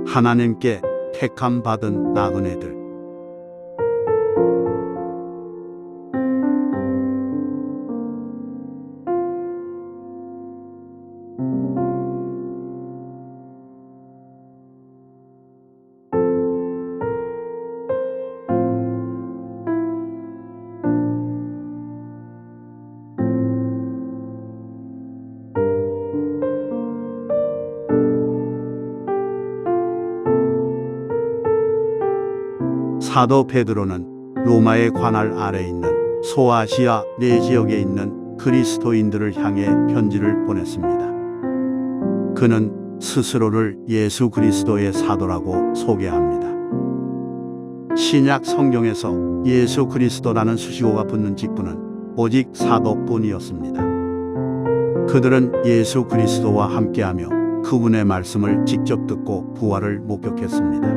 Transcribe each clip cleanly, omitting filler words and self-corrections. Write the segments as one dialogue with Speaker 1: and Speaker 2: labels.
Speaker 1: 하나님께 택함 받은 나그네들. 사도 베드로는 로마의 관할 아래 있는 소아시아 네 지역에 있는 그리스도인들을 향해 편지를 보냈습니다. 그는 스스로를 예수 그리스도의 사도라고 소개합니다. 신약 성경에서 예수 그리스도라는 수식어가 붙는 직분은 오직 사도뿐이었습니다. 그들은 예수 그리스도와 함께하며 그분의 말씀을 직접 듣고 부활을 목격했습니다.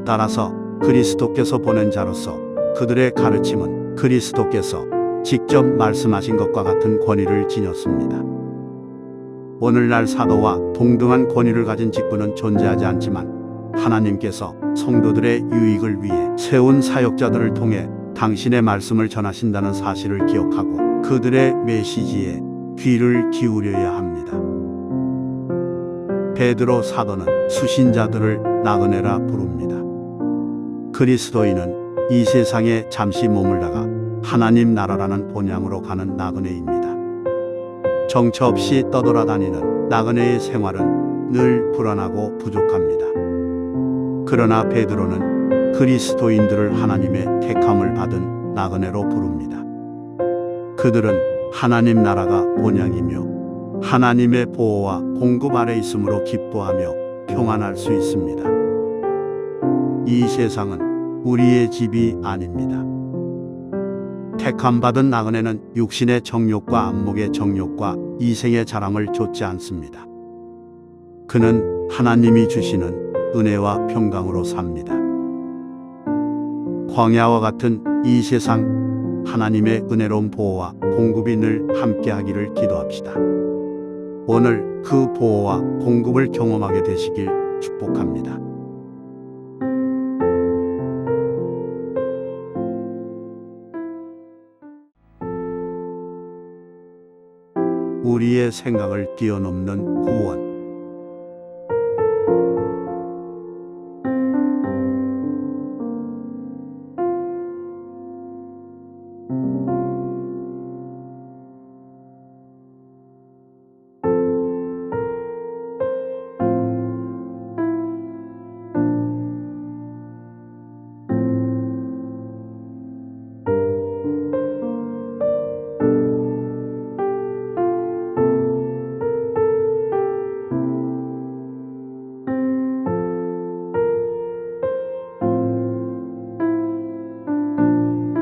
Speaker 1: 따라서 그리스도께서 보낸 자로서 그들의 가르침은 그리스도께서 직접 말씀하신 것과 같은 권위를 지녔습니다. 오늘날 사도와 동등한 권위를 가진 직분은 존재하지 않지만 하나님께서 성도들의 유익을 위해 세운 사역자들을 통해 당신의 말씀을 전하신다는 사실을 기억하고 그들의 메시지에 귀를 기울여야 합니다. 베드로 사도는 수신자들을 나그네라 부릅니다. 그리스도인은 이 세상에 잠시 머물다가 하나님 나라라는 본향으로 가는 나그네입니다. 정처 없이 떠돌아다니는 나그네의 생활은 늘 불안하고 부족합니다. 그러나 베드로는 그리스도인들을 하나님의 택함을 받은 나그네로 부릅니다. 그들은 하나님 나라가 본향이며 하나님의 보호와 공급 아래 있음으로 기뻐하며 평안할 수 있습니다. 이 세상은 우리의 집이 아닙니다. 택함 받은 나그네는 육신의 정욕과 안목의 정욕과 이생의 자랑을 좇지 않습니다. 그는 하나님이 주시는 은혜와 평강으로 삽니다. 광야와 같은 이 세상, 하나님의 은혜로운 보호와 공급이 늘 함께하기를 기도합시다. 오늘 그 보호와 공급을 경험하게 되시길 축복합니다. 우리의 생각을 뛰어넘는 구원.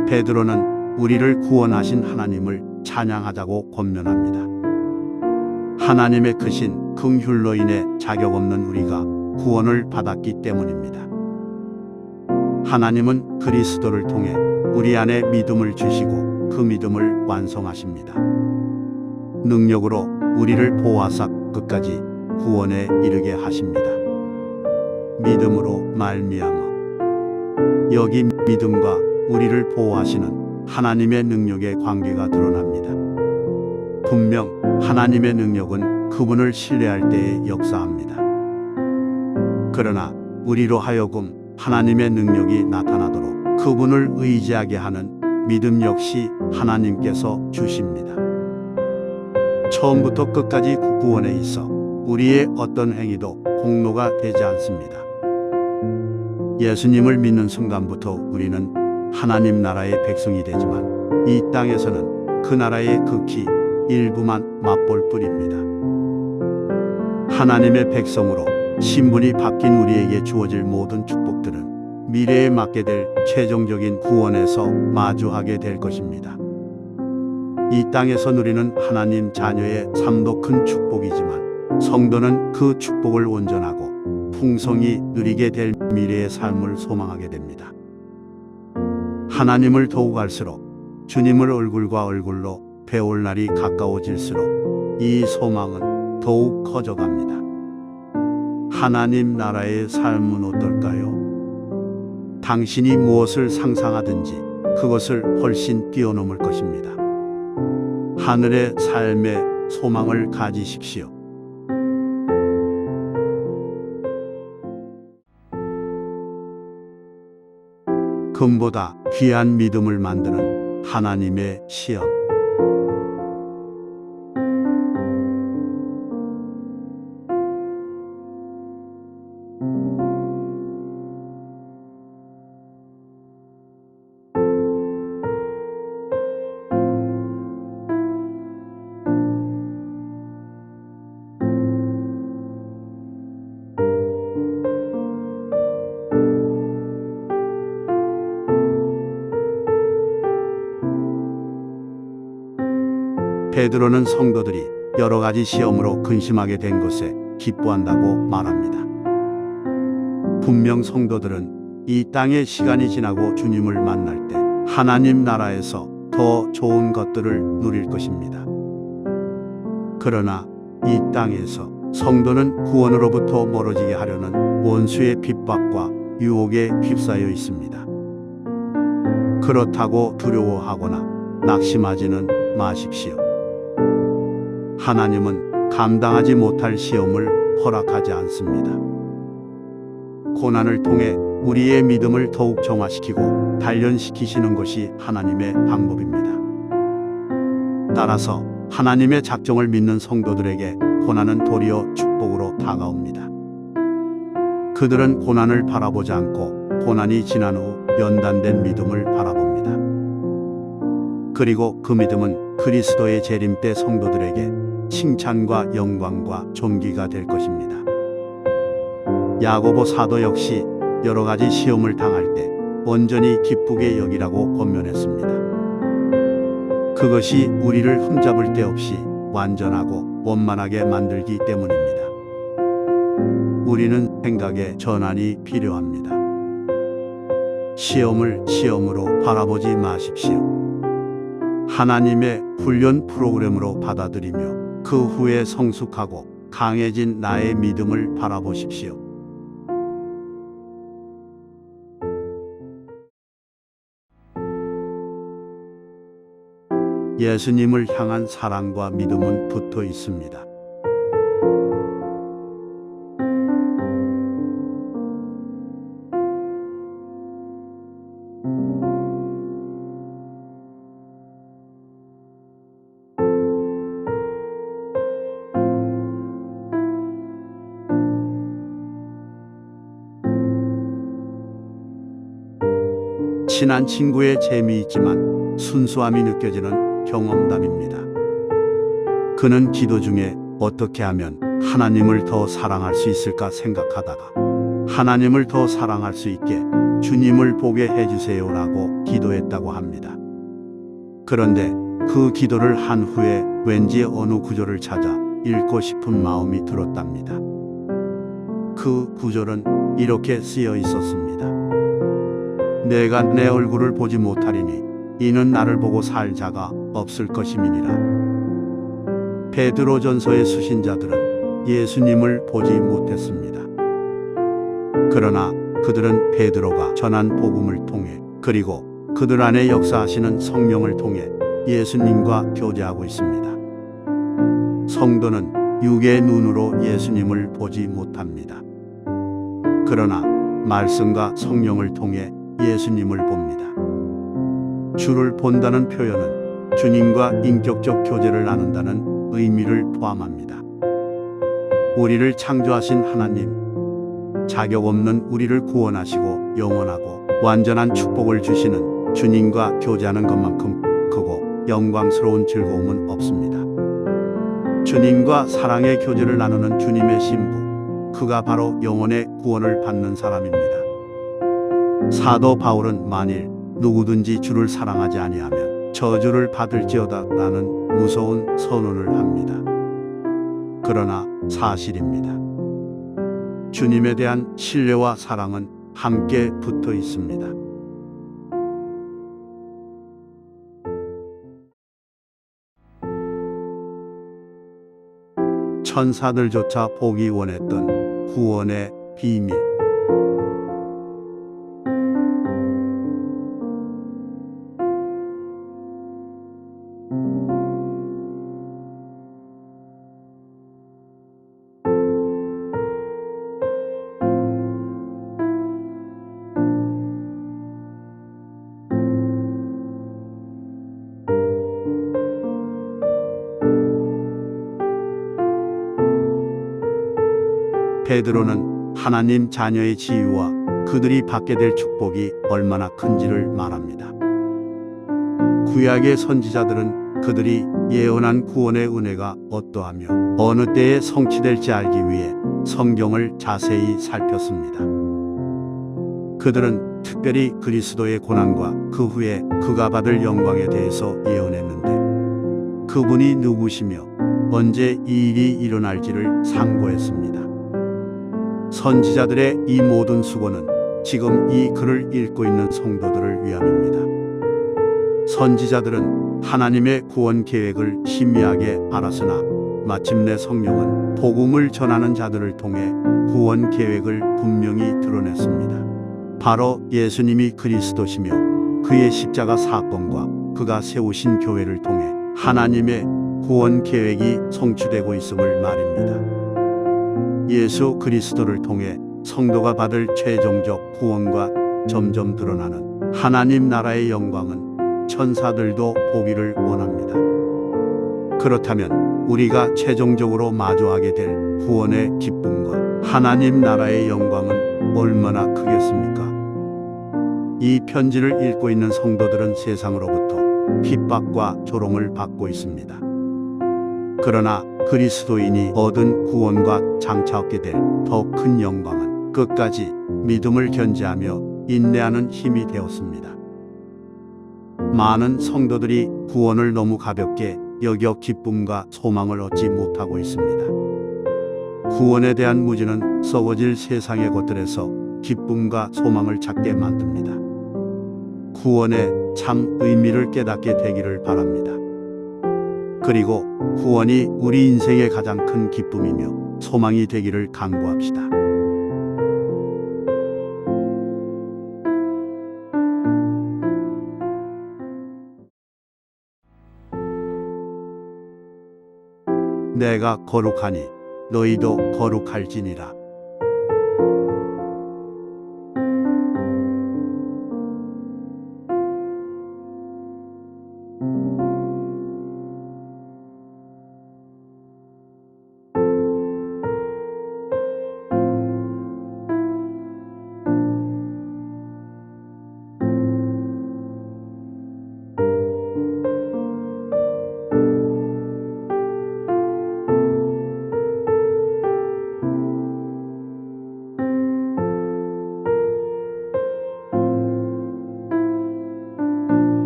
Speaker 1: 베드로는 우리를 구원하신 하나님을 찬양하자고 권면합니다. 하나님의 크신 긍휼로 인해 자격 없는 우리가 구원을 받았기 때문입니다. 하나님은 그리스도를 통해 우리 안에 믿음을 주시고 그 믿음을 완성하십니다. 능력으로 우리를 보호하사 끝까지 구원에 이르게 하십니다. 믿음으로 말미암아. 여기 믿음과 우리를 보호하시는 하나님의 능력의 관계가 드러납니다. 분명 하나님의 능력은 그분을 신뢰할 때에 역사합니다. 그러나 우리로 하여금 하나님의 능력이 나타나도록 그분을 의지하게 하는 믿음 역시 하나님께서 주십니다. 처음부터 끝까지 구원에 있어 우리의 어떤 행위도 공로가 되지 않습니다. 예수님을 믿는 순간부터 우리는 하나님 나라의 백성이 되지만 이 땅에서는 그 나라의 극히 일부만 맛볼 뿐입니다. 하나님의 백성으로 신분이 바뀐 우리에게 주어질 모든 축복들은 미래에 맞게 될 최종적인 구원에서 마주하게 될 것입니다. 이 땅에서 누리는 하나님 자녀의 삶도 큰 축복이지만 성도는 그 축복을 온전하고 풍성히 누리게 될 미래의 삶을 소망하게 됩니다. 하나님을 더욱 알수록 주님을 얼굴과 얼굴로 배울 날이 가까워질수록 이 소망은 더욱 커져갑니다. 하나님 나라의 삶은 어떨까요? 당신이 무엇을 상상하든지 그것을 훨씬 뛰어넘을 것입니다. 하늘의 삶에 소망을 가지십시오. 금보다 귀한 믿음을 만드는 하나님의 시험. 베드로는 성도들이 여러 가지 시험으로 근심하게 된 것에 기뻐한다고 말합니다. 분명 성도들은 이 땅의 시간이 지나고 주님을 만날 때 하나님 나라에서 더 좋은 것들을 누릴 것입니다. 그러나 이 땅에서 성도는 구원으로부터 멀어지게 하려는 원수의 핍박과 유혹에 휩싸여 있습니다. 그렇다고 두려워하거나 낙심하지는 마십시오. 하나님은 감당하지 못할 시험을 허락하지 않습니다. 고난을 통해 우리의 믿음을 더욱 정화시키고 단련시키시는 것이 하나님의 방법입니다. 따라서 하나님의 작정을 믿는 성도들에게 고난은 도리어 축복으로 다가옵니다. 그들은 고난을 바라보지 않고 고난이 지난 후 연단된 믿음을 바라봅니다. 그리고 그 믿음은 그리스도의 재림 때 성도들에게 칭찬과 영광과 존귀가 될 것입니다. 야고보 사도 역시 여러 가지 시험을 당할 때 온전히 기쁘게 여기라고 권면했습니다. 그것이 우리를 흠잡을 데 없이 완전하고 원만하게 만들기 때문입니다. 우리는 생각의 전환이 필요합니다. 시험을 시험으로 바라보지 마십시오. 하나님의 훈련 프로그램으로 받아들이며 그 후에 성숙하고 강해진 나의 믿음을 바라보십시오. 예수님을 향한 사랑과 믿음은 붙어 있습니다. 친한 친구의 재미있지만 순수함이 느껴지는 경험담입니다. 그는 기도 중에 어떻게 하면 하나님을 더 사랑할 수 있을까 생각하다가 하나님을 더 사랑할 수 있게 주님을 보게 해주세요라고 기도했다고 합니다. 그런데 그 기도를 한 후에 왠지 어느 구절을 찾아 읽고 싶은 마음이 들었답니다. 그 구절은 이렇게 쓰여 있었습니다. 내가 내 얼굴을 보지 못하리니 이는 나를 보고 살 자가 없을 것임이니라. 베드로전서의 수신자들은 예수님을 보지 못했습니다. 그러나 그들은 베드로가 전한 복음을 통해 그리고 그들 안에 역사하시는 성령을 통해 예수님과 교제하고 있습니다. 성도는 육의 눈으로 예수님을 보지 못합니다. 그러나 말씀과 성령을 통해 예수님을 봅니다. 주를 본다는 표현은 주님과 인격적 교제를 나눈다는 의미를 포함합니다. 우리를 창조하신 하나님, 자격 없는 우리를 구원하시고 영원하고 완전한 축복을 주시는 주님과 교제하는 것만큼 크고 영광스러운 즐거움은 없습니다. 주님과 사랑의 교제를 나누는 주님의 신부, 그가 바로 영혼의 구원을 받는 사람입니다. 사도 바울은 만일 누구든지 주를 사랑하지 아니하면 저주를 받을지어다 라는 무서운 선언을 합니다. 그러나 사실입니다. 주님에 대한 신뢰와 사랑은 함께 붙어 있습니다. 천사들조차 보기 원했던 구원의 비밀. 베드로는 하나님 자녀의 지위와 그들이 받게 될 축복이 얼마나 큰지를 말합니다. 구약의 선지자들은 그들이 예언한 구원의 은혜가 어떠하며 어느 때에 성취될지 알기 위해 성경을 자세히 살폈습니다. 그들은 특별히 그리스도의 고난과 그 후에 그가 받을 영광에 대해서 예언했는데 그분이 누구시며 언제 이 일이 일어날지를 상고했습니다. 선지자들의 이 모든 수고는 지금 이 글을 읽고 있는 성도들을 위함입니다. 선지자들은 하나님의 구원 계획을 신미하게 알았으나 마침내 성령은 복음을 전하는 자들을 통해 구원 계획을 분명히 드러냈습니다. 바로 예수님이 그리스도시며 그의 십자가 사건과 그가 세우신 교회를 통해 하나님의 구원 계획이 성취되고 있음을 말입니다. 예수 그리스도를 통해 성도가 받을 최종적 구원과 점점 드러나는 하나님 나라의 영광은 천사들도 보기를 원합니다. 그렇다면 우리가 최종적으로 마주하게 될 구원의 기쁨과 하나님 나라의 영광은 얼마나 크겠습니까? 이 편지를 읽고 있는 성도들은 세상으로부터 핍박과 조롱을 받고 있습니다. 그러나 그리스도인이 얻은 구원과 장차 얻게 될 더 큰 영광은 끝까지 믿음을 견지하며 인내하는 힘이 되었습니다. 많은 성도들이 구원을 너무 가볍게 여겨 기쁨과 소망을 얻지 못하고 있습니다. 구원에 대한 무지는 썩어질 세상의 것들에서 기쁨과 소망을 찾게 만듭니다. 구원의 참 의미를 깨닫게 되기를 바랍니다. 그리고 구원이 우리 인생의 가장 큰 기쁨이며 소망이 되기를 간구합시다. 내가 거룩하니 너희도 거룩할지니라.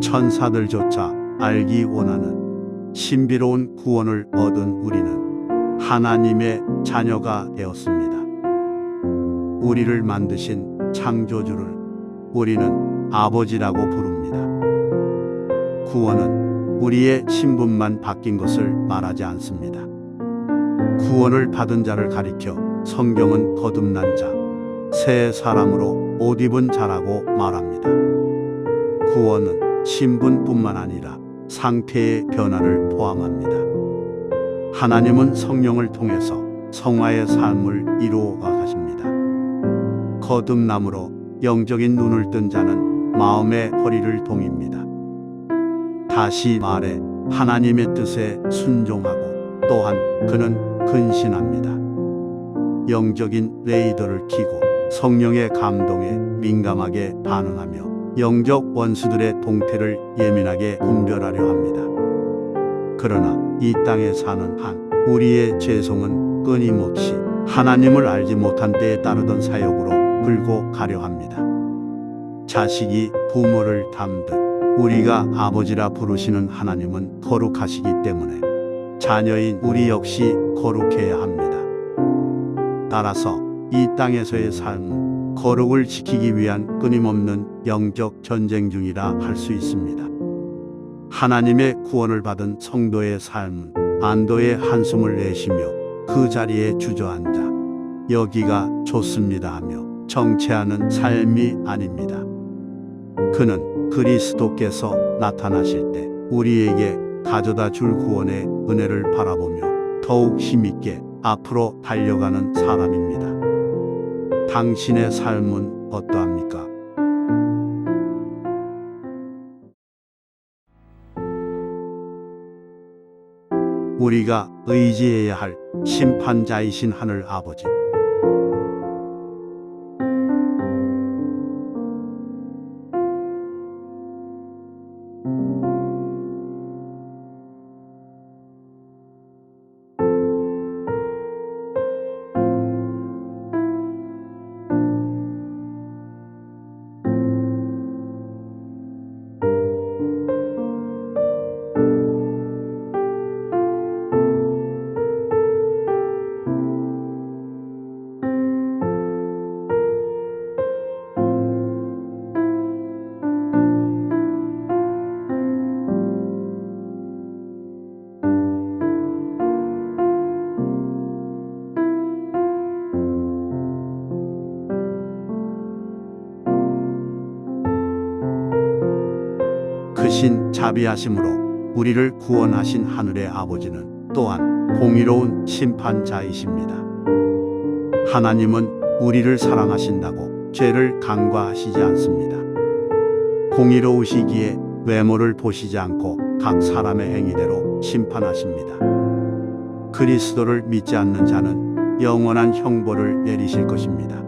Speaker 1: 천사들조차 알기 원하는 신비로운 구원을 얻은 우리는 하나님의 자녀가 되었습니다. 우리를 만드신 창조주를 우리는 아버지라고 부릅니다. 구원은 우리의 신분만 바뀐 것을 말하지 않습니다. 구원을 받은 자를 가리켜 성경은 거듭난 자, 새 사람으로 옷 입은 자라고 말합니다. 구원은 신분뿐만 아니라 상태의 변화를 포함합니다. 하나님은 성령을 통해서 성화의 삶을 이루어 가십니다. 거듭남으로 영적인 눈을 뜬 자는 마음의 허리를 동입니다. 다시 말해 하나님의 뜻에 순종하고 또한 그는 근신합니다. 영적인 레이더를 켜고 성령의 감동에 민감하게 반응하며 영적 원수들의 동태를 예민하게 분별하려 합니다. 그러나 이 땅에 사는 한 우리의 죄성은 끊임없이 하나님을 알지 못한 때에 따르던 사욕으로 끌고 가려 합니다. 자식이 부모를 닮듯 우리가 아버지라 부르시는 하나님은 거룩하시기 때문에 자녀인 우리 역시 거룩해야 합니다. 따라서 이 땅에서의 삶은 거룩을 지키기 위한 끊임없는 영적 전쟁 중이라 할 수 있습니다. 하나님의 구원을 받은 성도의 삶은 안도의 한숨을 내쉬며 그 자리에 주저앉아 여기가 좋습니다 하며 정체하는 삶이 아닙니다. 그는 그리스도께서 나타나실 때 우리에게 가져다 줄 구원의 은혜를 바라보며 더욱 힘있게 앞으로 달려가는 사람입니다. 당신의 삶은 어떠합니까? 우리가 의지해야 할 심판자이신 하늘 아버지. 크신 자비하심으로 우리를 구원하신 하늘의 아버지는 또한 공의로운 심판자이십니다. 하나님은 우리를 사랑하신다고 죄를 간과하시지 않습니다. 공의로우시기에 외모를 보시지 않고 각 사람의 행위대로 심판하십니다. 그리스도를 믿지 않는 자는 영원한 형벌을 내리실 것입니다.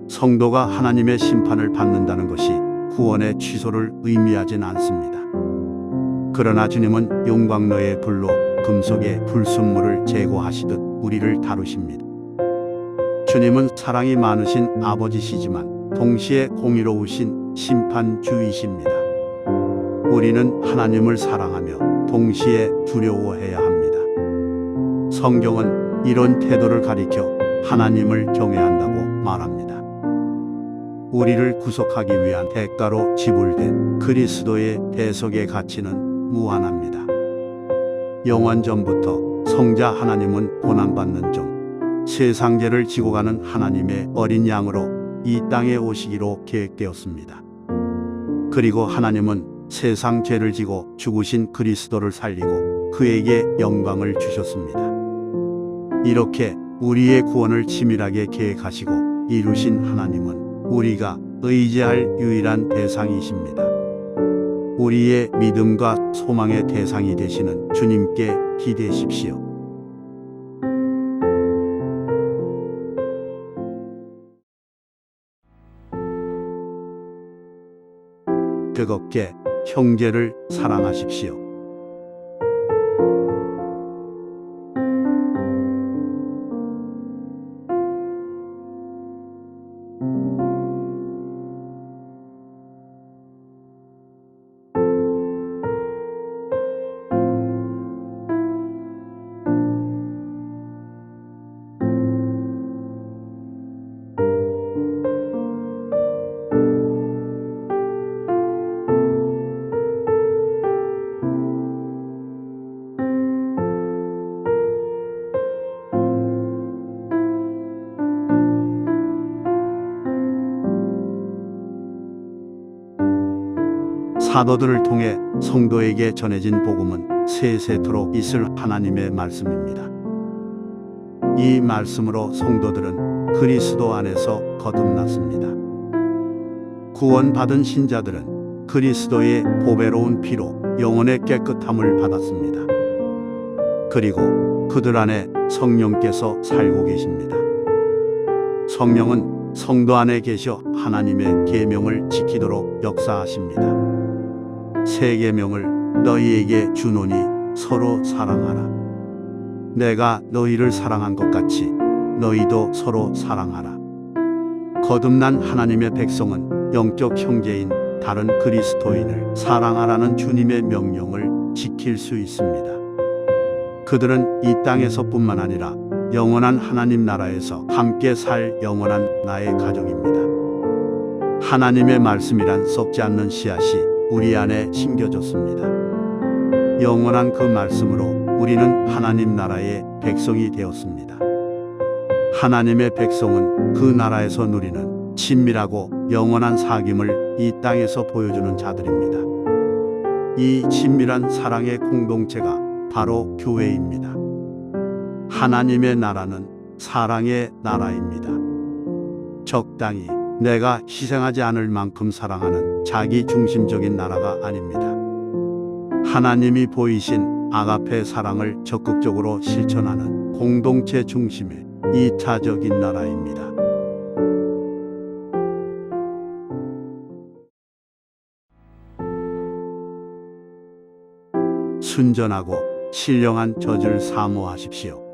Speaker 1: 성도가 하나님의 심판을 받는다는 것이 구원의 취소를 의미하진 않습니다. 그러나 주님은 용광로의 불로 금속의 불순물을 제거하시듯 우리를 다루십니다. 주님은 사랑이 많으신 아버지시지만 동시에 공의로우신 심판주이십니다. 우리는 하나님을 사랑하며 동시에 두려워해야 합니다. 성경은 이런 태도를 가리켜 하나님을 경외한다고 말합니다. 우리를 구속하기 위한 대가로 지불된 그리스도의 대속의 가치는 무한합니다. 영원 전부터 성자 하나님은 고난받는 종, 세상 죄를 지고 가는 하나님의 어린 양으로 이 땅에 오시기로 계획되었습니다. 그리고 하나님은 세상 죄를 지고 죽으신 그리스도를 살리고 그에게 영광을 주셨습니다. 이렇게 우리의 구원을 치밀하게 계획하시고 이루신 하나님은 우리가 의지할 유일한 대상이십니다. 우리의 믿음과 소망의 대상이 되시는 주님께 기대십시오. 뜨겁게 형제를 사랑하십시오. 사도들을 통해 성도에게 전해진 복음은 세세토록 있을 하나님의 말씀입니다. 이 말씀으로 성도들은 그리스도 안에서 거듭났습니다. 구원받은 신자들은 그리스도의 보배로운 피로 영혼의 깨끗함을 받았습니다. 그리고 그들 안에 성령께서 살고 계십니다. 성령은 성도 안에 계셔 하나님의 계명을 지키도록 역사하십니다. 새 계명을 너희에게 주노니 서로 사랑하라. 내가 너희를 사랑한 것 같이 너희도 서로 사랑하라. 거듭난 하나님의 백성은 영적 형제인 다른 그리스도인을 사랑하라는 주님의 명령을 지킬 수 있습니다. 그들은 이 땅에서뿐만 아니라 영원한 하나님 나라에서 함께 살 영원한 나의 가족입니다. 하나님의 말씀이란 썩지 않는 씨앗이 우리 안에 심겨졌습니다. 영원한 그 말씀으로 우리는 하나님 나라의 백성이 되었습니다. 하나님의 백성은 그 나라에서 누리는 친밀하고 영원한 사귐을 이 땅에서 보여주는 자들입니다. 이 친밀한 사랑의 공동체가 바로 교회입니다. 하나님의 나라는 사랑의 나라입니다. 적당히 내가 희생하지 않을 만큼 사랑하는 자기 중심적인 나라가 아닙니다. 하나님이 보이신 아가페 사랑을 적극적으로 실천하는 공동체 중심의 이타적인 나라입니다. 순전하고 신령한 젖을 사모하십시오.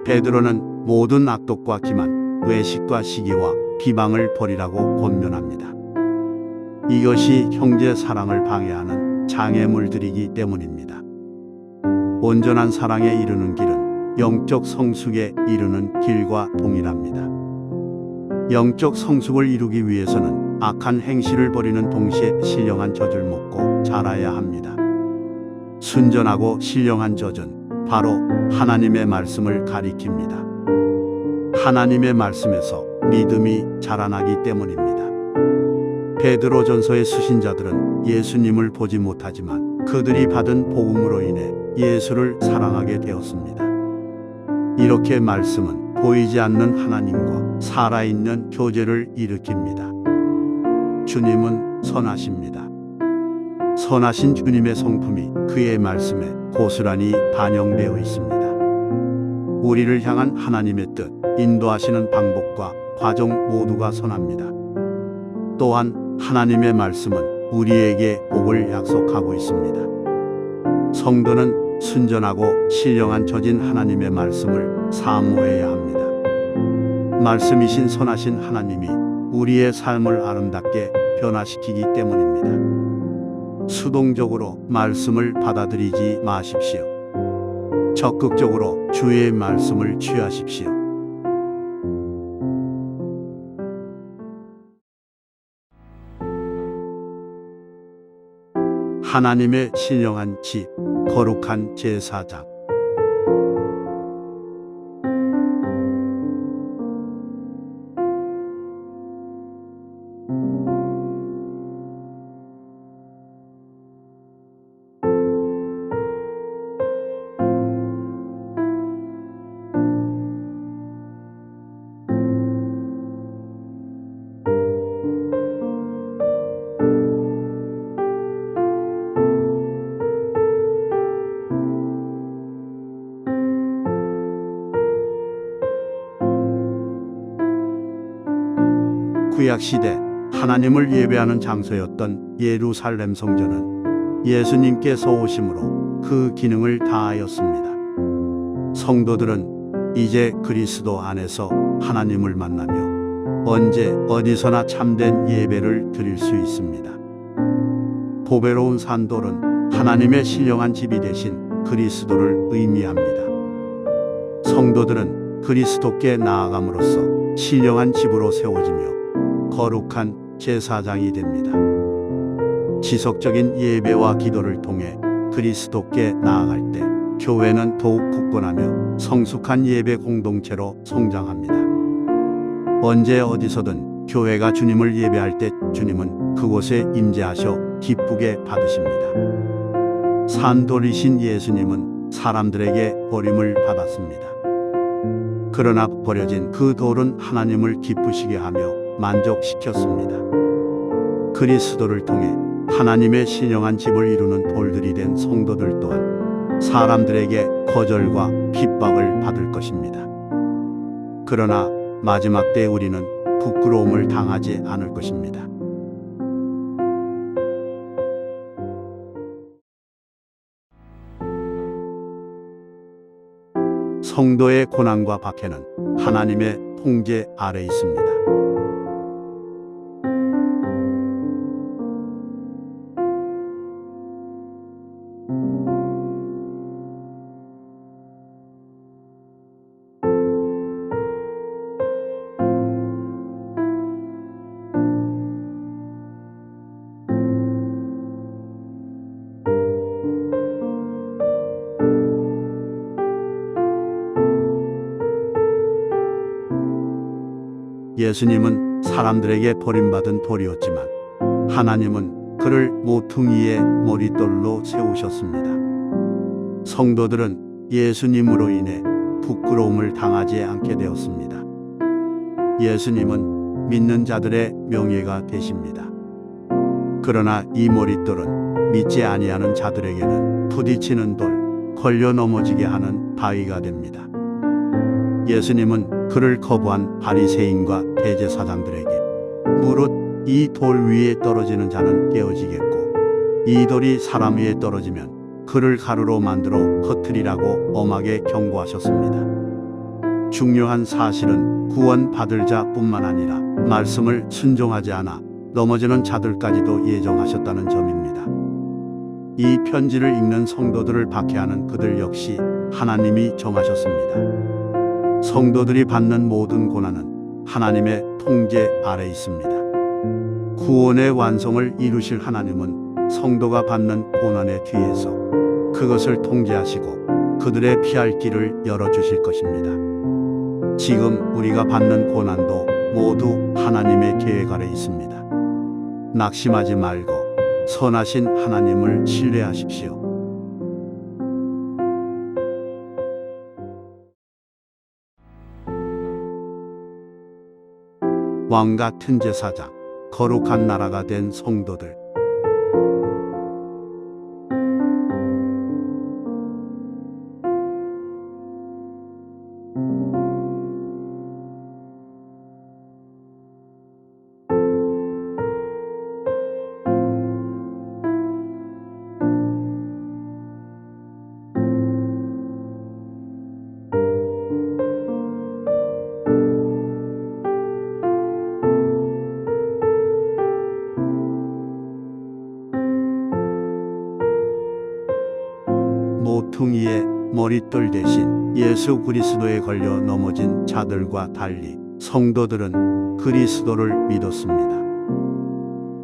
Speaker 1: 베드로는 모든 악독과 기만, 외식과 시기와 비방을 버리라고 권면합니다. 이것이 형제 사랑을 방해하는 장애물들이기 때문입니다. 온전한 사랑에 이르는 길은 영적 성숙에 이르는 길과 동일합니다. 영적 성숙을 이루기 위해서는 악한 행실을 버리는 동시에 신령한 젖을 먹고 자라야 합니다. 순전하고 신령한 젖은 바로 하나님의 말씀을 가리킵니다. 하나님의 말씀에서 믿음이 자라나기 때문입니다. 베드로전서의 수신자들은 예수님을 보지 못하지만 그들이 받은 복음으로 인해 예수를 사랑하게 되었습니다. 이렇게 말씀은 보이지 않는 하나님과 살아있는 교제를 일으킵니다. 주님은 선하십니다. 선하신 주님의 성품이 그의 말씀에 고스란히 반영되어 있습니다. 우리를 향한 하나님의 뜻, 인도하시는 방법과 과정 모두가 선합니다. 또한 하나님의 말씀은 우리에게 복을 약속하고 있습니다. 성도는 순전하고 신령한 젖인 하나님의 말씀을 사모해야 합니다. 말씀이신 선하신 하나님이 우리의 삶을 아름답게 변화시키기 때문입니다. 수동적으로 말씀을 받아들이지 마십시오. 적극적으로 주의 말씀을 취하십시오. 하나님의 신령한 집, 거룩한 제사장. 구약시대 하나님을 예배하는 장소였던 예루살렘 성전은 예수님께서 오심으로 그 기능을 다하였습니다. 성도들은 이제 그리스도 안에서 하나님을 만나며 언제 어디서나 참된 예배를 드릴 수 있습니다. 보배로운 산돌은 하나님의 신령한 집이 되신 그리스도를 의미합니다. 성도들은 그리스도께 나아감으로써 신령한 집으로 세워지며 거룩한 제사장이 됩니다. 지속적인 예배와 기도를 통해 그리스도께 나아갈 때 교회는 더욱 굳건하며 성숙한 예배 공동체로 성장합니다. 언제 어디서든 교회가 주님을 예배할 때 주님은 그곳에 임재하셔 기쁘게 받으십니다. 산돌이신 예수님은 사람들에게 버림을 받았습니다. 그러나 버려진 그 돌은 하나님을 기쁘시게 하며 만족시켰습니다. 그리스도를 통해 하나님의 신령한 집을 이루는 돌들이 된 성도들 또한 사람들에게 거절과 핍박을 받을 것입니다. 그러나 마지막 때 우리는 부끄러움을 당하지 않을 것입니다. 성도의 고난과 박해는 하나님의 통제 아래 있습니다. 예수님은 사람들에게 버림받은 돌이었지만 하나님은 그를 모퉁이의 머릿돌로 세우셨습니다. 성도들은 예수님으로 인해 부끄러움을 당하지 않게 되었습니다. 예수님은 믿는 자들의 명예가 되십니다. 그러나 이 머릿돌은 믿지 아니하는 자들에게는 부딪히는 돌, 걸려 넘어지게 하는 바위가 됩니다. 예수님은 그를 거부한 바리새인과 대제사장들에게 무릇 이 돌 위에 떨어지는 자는 깨어지겠고 이 돌이 사람 위에 떨어지면 그를 가루로 만들어 흩으리라고 엄하게 경고하셨습니다. 중요한 사실은 구원받을 자뿐만 아니라 말씀을 순종하지 않아 넘어지는 자들까지도 예정하셨다는 점입니다. 이 편지를 읽는 성도들을 박해하는 그들 역시 하나님이 정하셨습니다. 성도들이 받는 모든 고난은 하나님의 통제 아래 있습니다. 구원의 완성을 이루실 하나님은 성도가 받는 고난의 뒤에서 그것을 통제하시고 그들의 피할 길을 열어주실 것입니다. 지금 우리가 받는 고난도 모두 하나님의 계획 아래 있습니다. 낙심하지 말고 선하신 하나님을 신뢰하십시오. 왕 같은 제사장, 거룩한 나라가 된 성도들. 모퉁이의 머릿돌 대신 예수 그리스도에 걸려 넘어진 자들과 달리 성도들은 그리스도를 믿었습니다.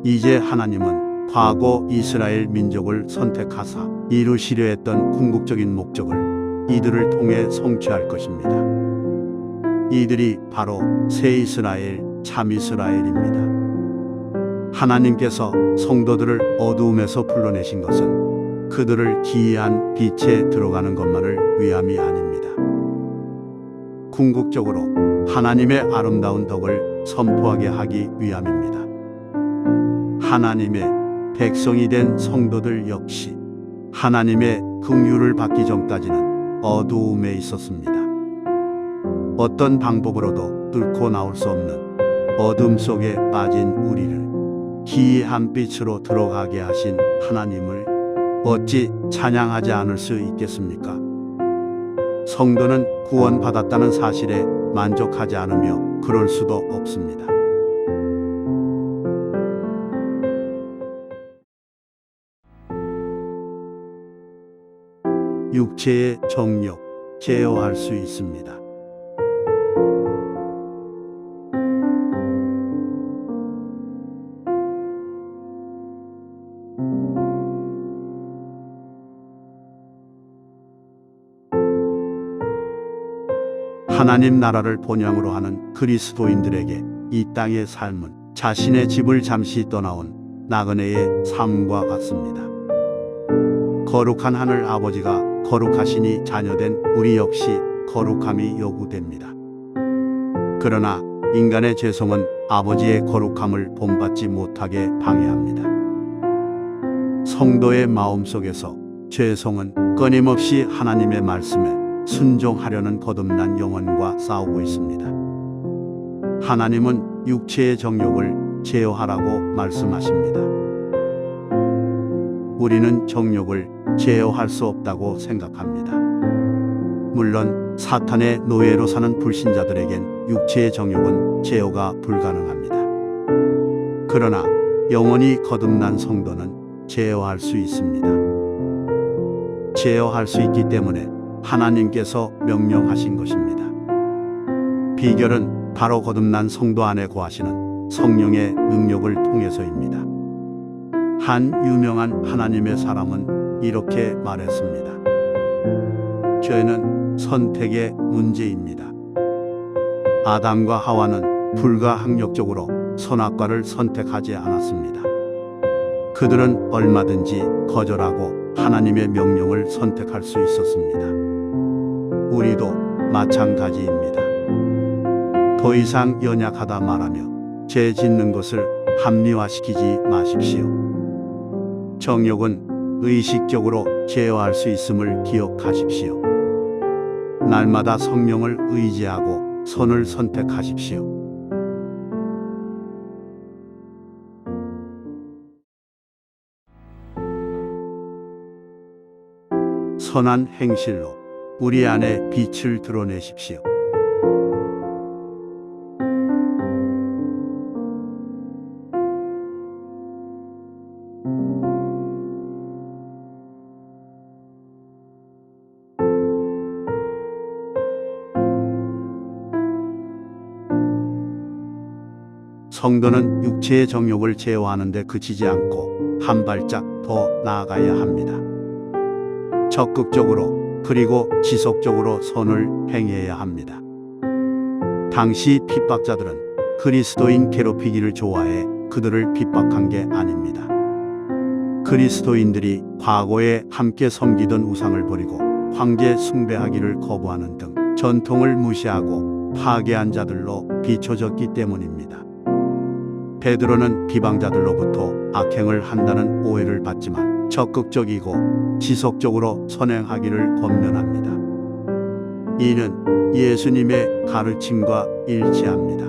Speaker 1: 이제 하나님은 과거 이스라엘 민족을 선택하사 이루시려 했던 궁극적인 목적을 이들을 통해 성취할 것입니다. 이들이 바로 새 이스라엘, 참 이스라엘입니다. 하나님께서 성도들을 어두움에서 불러내신 것은 그들을 기이한 빛에 들어가는 것만을 위함이 아닙니다. 궁극적으로 하나님의 아름다운 덕을 선포하게 하기 위함입니다. 하나님의 백성이 된 성도들 역시 하나님의 긍휼을 받기 전까지는 어두움에 있었습니다. 어떤 방법으로도 뚫고 나올 수 없는 어둠 속에 빠진 우리를 기이한 빛으로 들어가게 하신 하나님을 어찌 찬양하지 않을 수 있겠습니까? 성도는 구원받았다는 사실에 만족하지 않으며 그럴 수도 없습니다. 육체의 정욕, 제어할 수 있습니다. 하나님 나라를 본향으로 하는 그리스도인들에게 이 땅의 삶은 자신의 집을 잠시 떠나온 나그네의 삶과 같습니다. 거룩한 하늘 아버지가 거룩하시니 자녀된 우리 역시 거룩함이 요구됩니다. 그러나 인간의 죄성은 아버지의 거룩함을 본받지 못하게 방해합니다. 성도의 마음속에서 죄성은 끊임없이 하나님의 말씀에 순종하려는 거듭난 영혼과 싸우고 있습니다. 하나님은 육체의 정욕을 제어하라고 말씀하십니다. 우리는 정욕을 제어할 수 없다고 생각합니다. 물론 사탄의 노예로 사는 불신자들에겐 육체의 정욕은 제어가 불가능합니다. 그러나 영원히 거듭난 성도는 제어할 수 있습니다. 제어할 수 있기 때문에 하나님께서 명령하신 것입니다. 비결은 바로 거듭난 성도 안에 거하시는 성령의 능력을 통해서입니다. 한 유명한 하나님의 사람은 이렇게 말했습니다. 죄는 선택의 문제입니다. 아담과 하와는 불가항력적으로 선악과를 선택하지 않았습니다. 그들은 얼마든지 거절하고 하나님의 명령을 선택할 수 있었습니다. 우리도 마찬가지입니다. 더 이상 연약하다 말하며 죄 짓는 것을 합리화시키지 마십시오. 정욕은 의식적으로 제어할 수 있음을 기억하십시오. 날마다 성령을 의지하고 선을 선택하십시오. 선한 행실로 우리 안에 빛을 드러내십시오. 성도는 육체의 정욕을 제어하는 데 그치지 않고 한 발짝 더 나아가야 합니다. 적극적으로 그리고 지속적으로 선을 행해야 합니다. 당시 핍박자들은 그리스도인 괴롭히기를 좋아해 그들을 핍박한 게 아닙니다. 그리스도인들이 과거에 함께 섬기던 우상을 버리고 황제 숭배하기를 거부하는 등 전통을 무시하고 파괴한 자들로 비춰졌기 때문입니다. 베드로는 비방자들로부터 악행을 한다는 오해를 받지만 적극적이고 지속적으로 선행하기를 권면합니다. 이는 예수님의 가르침과 일치합니다.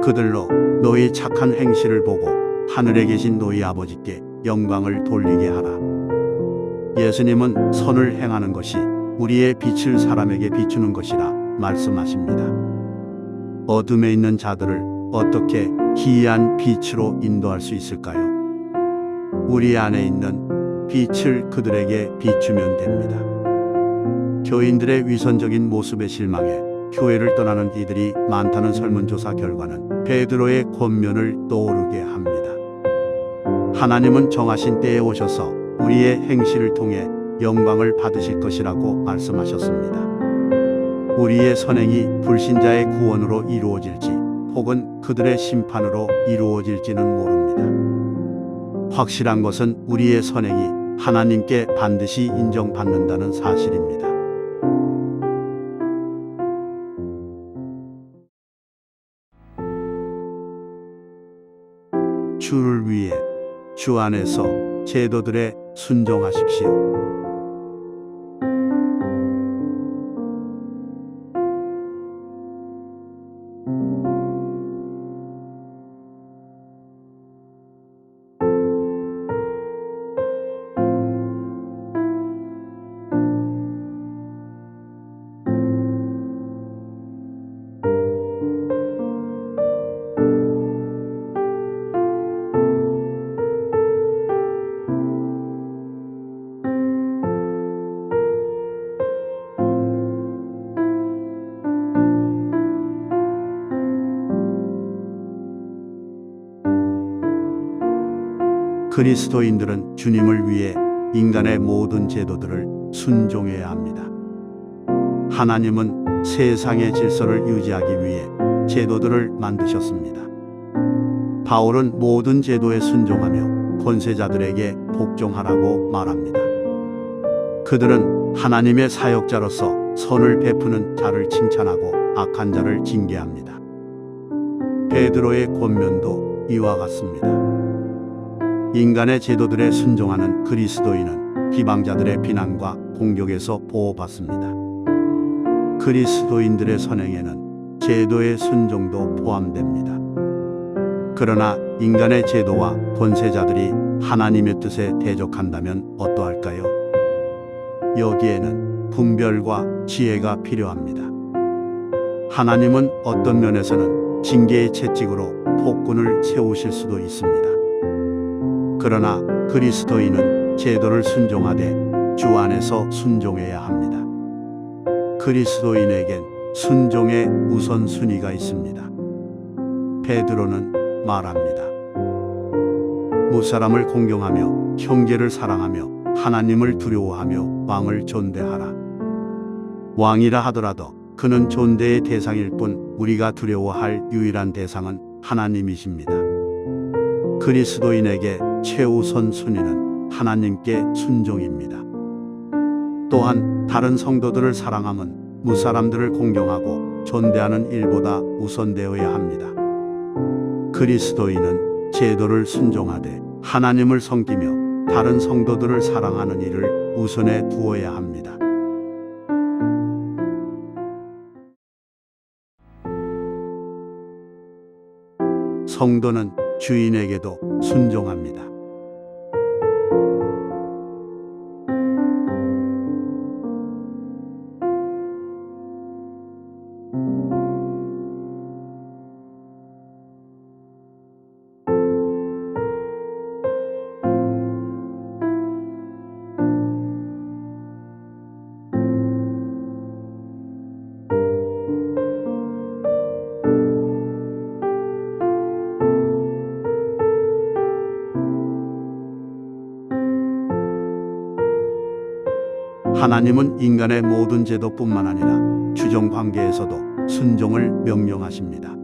Speaker 1: 그들로 너희 착한 행실을 보고 하늘에 계신 너희 아버지께 영광을 돌리게 하라. 예수님은 선을 행하는 것이 우리의 빛을 사람에게 비추는 것이라 말씀하십니다. 어둠에 있는 자들을 어떻게 기이한 빛으로 인도할 수 있을까요? 우리 안에 있는 빛을 그들에게 비추면 됩니다. 교인들의 위선적인 모습에 실망해 교회를 떠나는 이들이 많다는 설문조사 결과는 베드로의 권면을 떠오르게 합니다. 하나님은 정하신 때에 오셔서 우리의 행실을 통해 영광을 받으실 것이라고 말씀하셨습니다. 우리의 선행이 불신자의 구원으로 이루어질지 혹은 그들의 심판으로 이루어질지는 모릅니다. 확실한 것은 우리의 선행이 하나님께 반드시 인정받는다는 사실입니다. 주를 위해 주 안에서 제도들에 순종하십시오. 그리스도인들은 주님을 위해 인간의 모든 제도들을 순종해야 합니다. 하나님은 세상의 질서를 유지하기 위해 제도들을 만드셨습니다. 바울은 모든 제도에 순종하며 권세자들에게 복종하라고 말합니다. 그들은 하나님의 사역자로서 선을 베푸는 자를 칭찬하고 악한 자를 징계합니다. 베드로의 권면도 이와 같습니다. 인간의 제도들에 순종하는 그리스도인은 비방자들의 비난과 공격에서 보호받습니다. 그리스도인들의 선행에는 제도의 순종도 포함됩니다. 그러나 인간의 제도와 권세자들이 하나님의 뜻에 대적한다면 어떠할까요? 여기에는 분별과 지혜가 필요합니다. 하나님은 어떤 면에서는 징계의 채찍으로 폭군을 세우실 수도 있습니다. 그러나 그리스도인은 제도를 순종하되 주 안에서 순종해야 합니다. 그리스도인에겐 순종의 우선순위가 있습니다. 베드로는 말합니다. 무사람을 공경하며 형제를 사랑하며 하나님을 두려워하며 왕을 존대하라. 왕이라 하더라도 그는 존대의 대상일 뿐 우리가 두려워할 유일한 대상은 하나님이십니다. 그리스도인에게 최우선 순위는 하나님께 순종입니다. 또한 다른 성도들을 사랑함은 무사람들을 공경하고 존대하는 일보다 우선되어야 합니다. 그리스도인은 제도를 순종하되 하나님을 섬기며 다른 성도들을 사랑하는 일을 우선에 두어야 합니다. 성도는 주인에게도 순종합니다. 하나님은 인간의 모든 제도뿐만 아니라 주종 관계에서도 순종을 명령하십니다.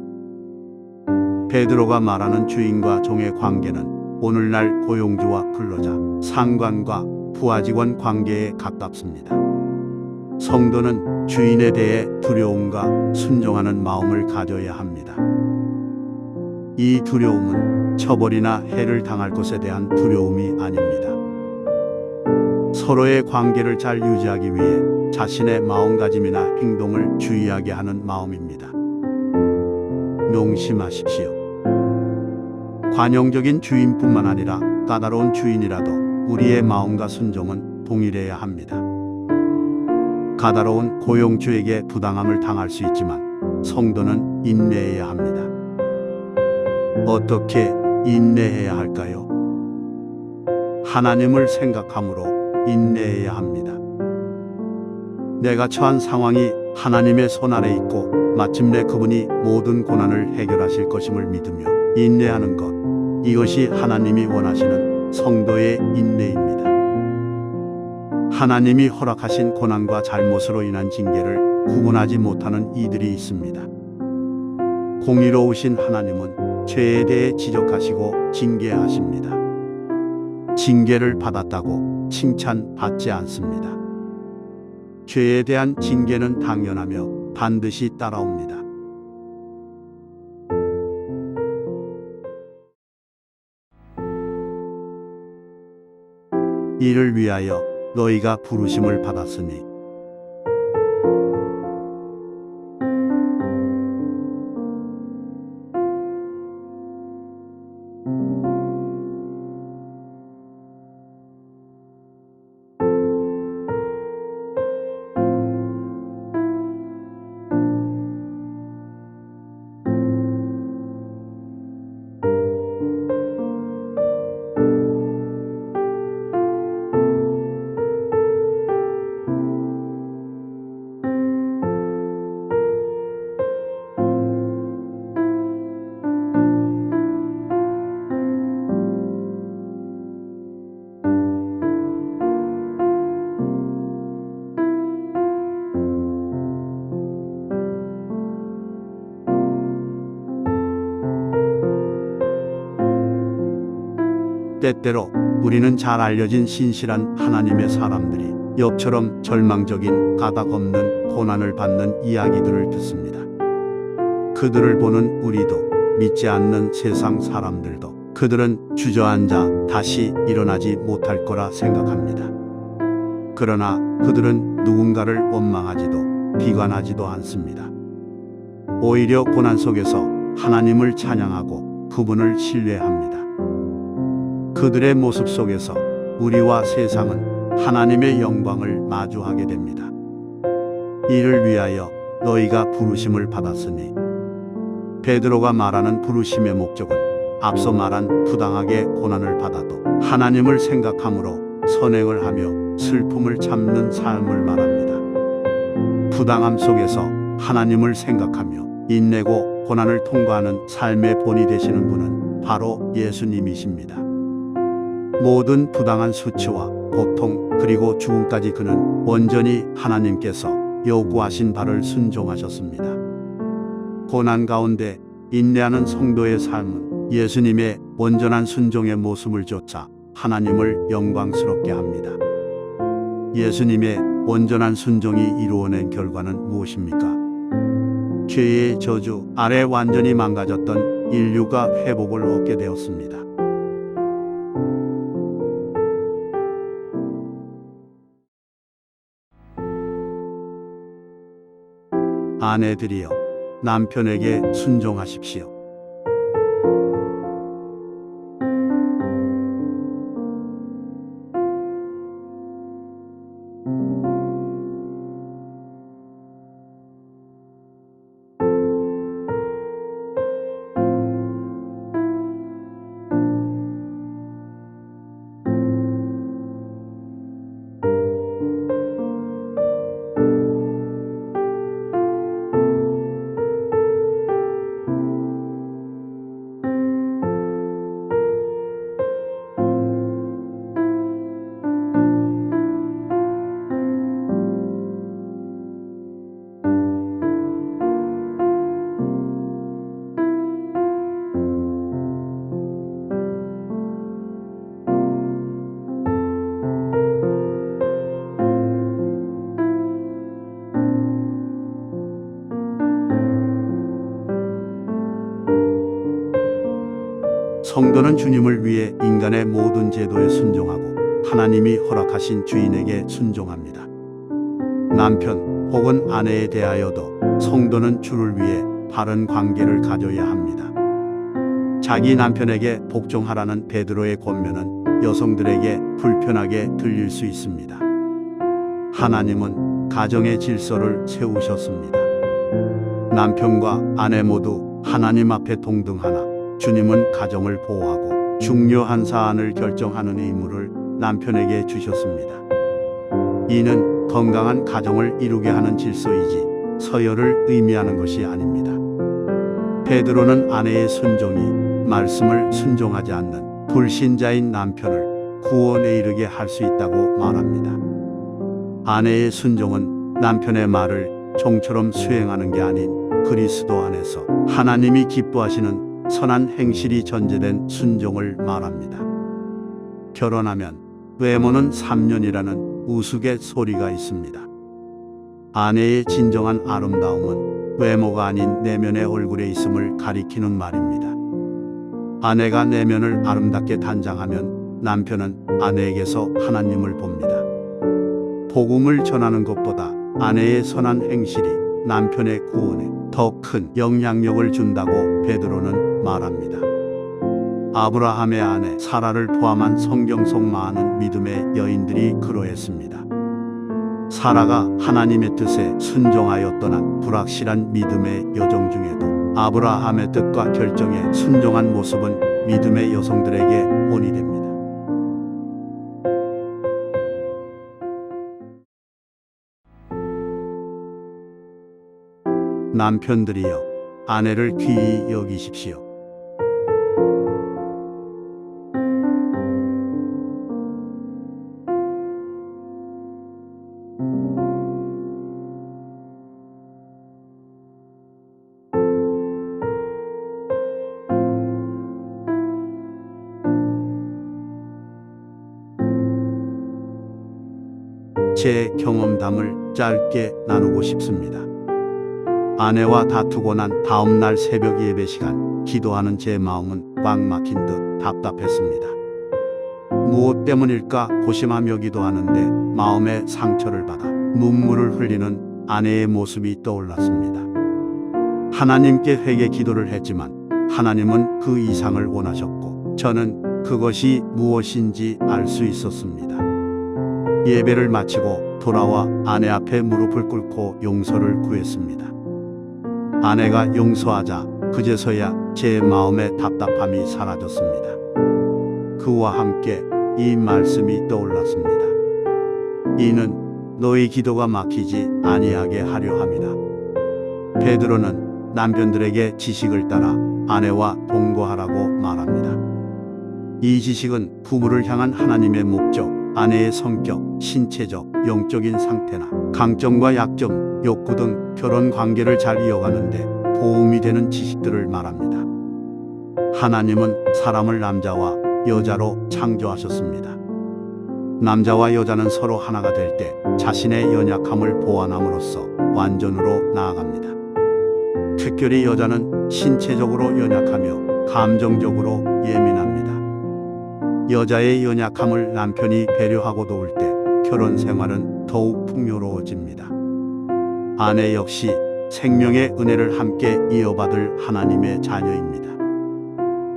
Speaker 1: 베드로가 말하는 주인과 종의 관계는 오늘날 고용주와 근로자, 상관과 부하직원 관계에 가깝습니다. 성도는 주인에 대해 두려움과 순종하는 마음을 가져야 합니다. 이 두려움은 처벌이나 해를 당할 것에 대한 두려움이 아닙니다. 서로의 관계를 잘 유지하기 위해 자신의 마음가짐이나 행동을 주의하게 하는 마음입니다. 명심하십시오. 관용적인 주인뿐만 아니라 까다로운 주인이라도 우리의 마음과 순종은 동일해야 합니다. 까다로운 고용주에게 부당함을 당할 수 있지만 성도는 인내해야 합니다. 어떻게 인내해야 할까요? 하나님을 생각함으로 인내해야 합니다. 내가 처한 상황이 하나님의 손 아래 있고 마침내 그분이 모든 고난을 해결하실 것임을 믿으며 인내하는 것, 이것이 하나님이 원하시는 성도의 인내입니다. 하나님이 허락하신 고난과 잘못으로 인한 징계를 구분하지 못하는 이들이 있습니다. 공의로우신 하나님은 죄에 대해 지적하시고 징계하십니다. 징계를 받았다고 칭찬받지 않습니다. 죄에 대한 징계는 당연하며 반드시 따라옵니다. 이를 위하여 너희가 부르심을 받았으니 때때로 우리는 잘 알려진 신실한 하나님의 사람들이 엽처럼 절망적인 가닥 없는 고난을 받는 이야기들을 듣습니다. 그들을 보는 우리도 믿지 않는 세상 사람들도 그들은 주저앉아 다시 일어나지 못할 거라 생각합니다. 그러나 그들은 누군가를 원망하지도 비관하지도 않습니다. 오히려 고난 속에서 하나님을 찬양하고 그분을 신뢰합니다. 그들의 모습 속에서 우리와 세상은 하나님의 영광을 마주하게 됩니다. 이를 위하여 너희가 부르심을 받았으니, 베드로가 말하는 부르심의 목적은 앞서 말한 부당하게 고난을 받아도 하나님을 생각함으로 선행을 하며 슬픔을 참는 삶을 말합니다. 부당함 속에서 하나님을 생각하며 인내고 고난을 통과하는 삶의 본이 되시는 분은 바로 예수님이십니다. 모든 부당한 수치와 고통 그리고 죽음까지 그는 온전히 하나님께서 요구하신 바를 순종하셨습니다. 고난 가운데 인내하는 성도의 삶은 예수님의 온전한 순종의 모습을 좇아 하나님을 영광스럽게 합니다. 예수님의 온전한 순종이 이루어낸 결과는 무엇입니까? 죄의 저주 아래 완전히 망가졌던 인류가 회복을 얻게 되었습니다. 아내들이여, 남편에게 순종하십시오. 성도는 주님을 위해 인간의 모든 제도에 순종하고 하나님이 허락하신 주인에게 순종합니다. 남편 혹은 아내에 대하여도 성도는 주를 위해 바른 관계를 가져야 합니다. 자기 남편에게 복종하라는 베드로의 권면은 여성들에게 불편하게 들릴 수 있습니다. 하나님은 가정의 질서를 세우셨습니다. 남편과 아내 모두 하나님 앞에 동등하나 주님은 가정을 보호하고 중요한 사안을 결정하는 의무를 남편에게 주셨습니다. 이는 건강한 가정을 이루게 하는 질서이지 서열을 의미하는 것이 아닙니다. 베드로는 아내의 순종이 말씀을 순종하지 않는 불신자인 남편을 구원에 이르게 할 수 있다고 말합니다. 아내의 순종은 남편의 말을 종처럼 수행하는 게 아닌 그리스도 안에서 하나님이 기뻐하시는 선한 행실이 전제된 순종을 말합니다. 결혼하면 외모는 3년이라는 우스갯소리가 있습니다. 아내의 진정한 아름다움은 외모가 아닌 내면의 얼굴에 있음을 가리키는 말입니다. 아내가 내면을 아름답게 단장하면 남편은 아내에게서 하나님을 봅니다. 복음을 전하는 것보다 아내의 선한 행실이 남편의 구원에 더 큰 영향력을 준다고 베드로는 말합니다. 아브라함의 아내 사라를 포함한 성경 속 많은 믿음의 여인들이 그러했습니다. 사라가 하나님의 뜻에 순종하였던 한 불확실한 믿음의 여정 중에도 아브라함의 뜻과 결정에 순종한 모습은 믿음의 여성들에게 본이 됩니다. 남편들이여, 아내를 귀히 여기십시오. 제 경험담을 짧게 나누고 싶습니다. 아내와 다투고 난 다음 날 새벽 예배 시간 기도하는 제 마음은 꽉 막힌 듯 답답했습니다. 무엇 때문일까 고심하며 기도하는데 마음의 상처를 받아 눈물을 흘리는 아내의 모습이 떠올랐습니다. 하나님께 회개 기도를 했지만 하나님은 그 이상을 원하셨고 저는 그것이 무엇인지 알 수 있었습니다. 예배를 마치고 돌아와 아내 앞에 무릎을 꿇고 용서를 구했습니다. 아내가 용서하자 그제서야 제 마음의 답답함이 사라졌습니다. 그와 함께 이 말씀이 떠올랐습니다. 이는 너희 기도가 막히지 아니하게 하려 함이라. 베드로는 남편들에게 지식을 따라 아내와 동거하라고 말합니다. 이 지식은 부부를 향한 하나님의 목적, 아내의 성격, 신체적, 영적인 상태나 강점과 약점, 욕구 등 결혼 관계를 잘 이어가는데 도움이 되는 지식들을 말합니다. 하나님은 사람을 남자와 여자로 창조하셨습니다. 남자와 여자는 서로 하나가 될 때 자신의 연약함을 보완함으로써 완전으로 나아갑니다. 특별히 여자는 신체적으로 연약하며 감정적으로 예민합니다. 여자의 연약함을 남편이 배려하고 도울 때 결혼 생활은 더욱 풍요로워집니다. 아내 역시 생명의 은혜를 함께 이어받을 하나님의 자녀입니다.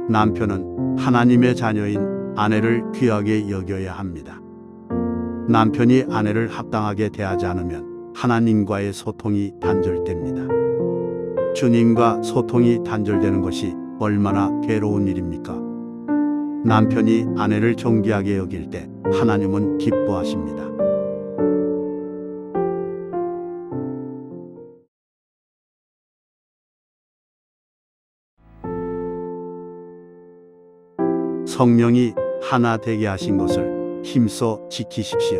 Speaker 1: 남편은 하나님의 자녀인 아내를 귀하게 여겨야 합니다. 남편이 아내를 합당하게 대하지 않으면 하나님과의 소통이 단절됩니다. 주님과 소통이 단절되는 것이 얼마나 괴로운 일입니까? 남편이 아내를 존귀하게 여길 때 하나님은 기뻐하십니다. 성령이 하나 되게 하신 것을 힘써 지키십시오.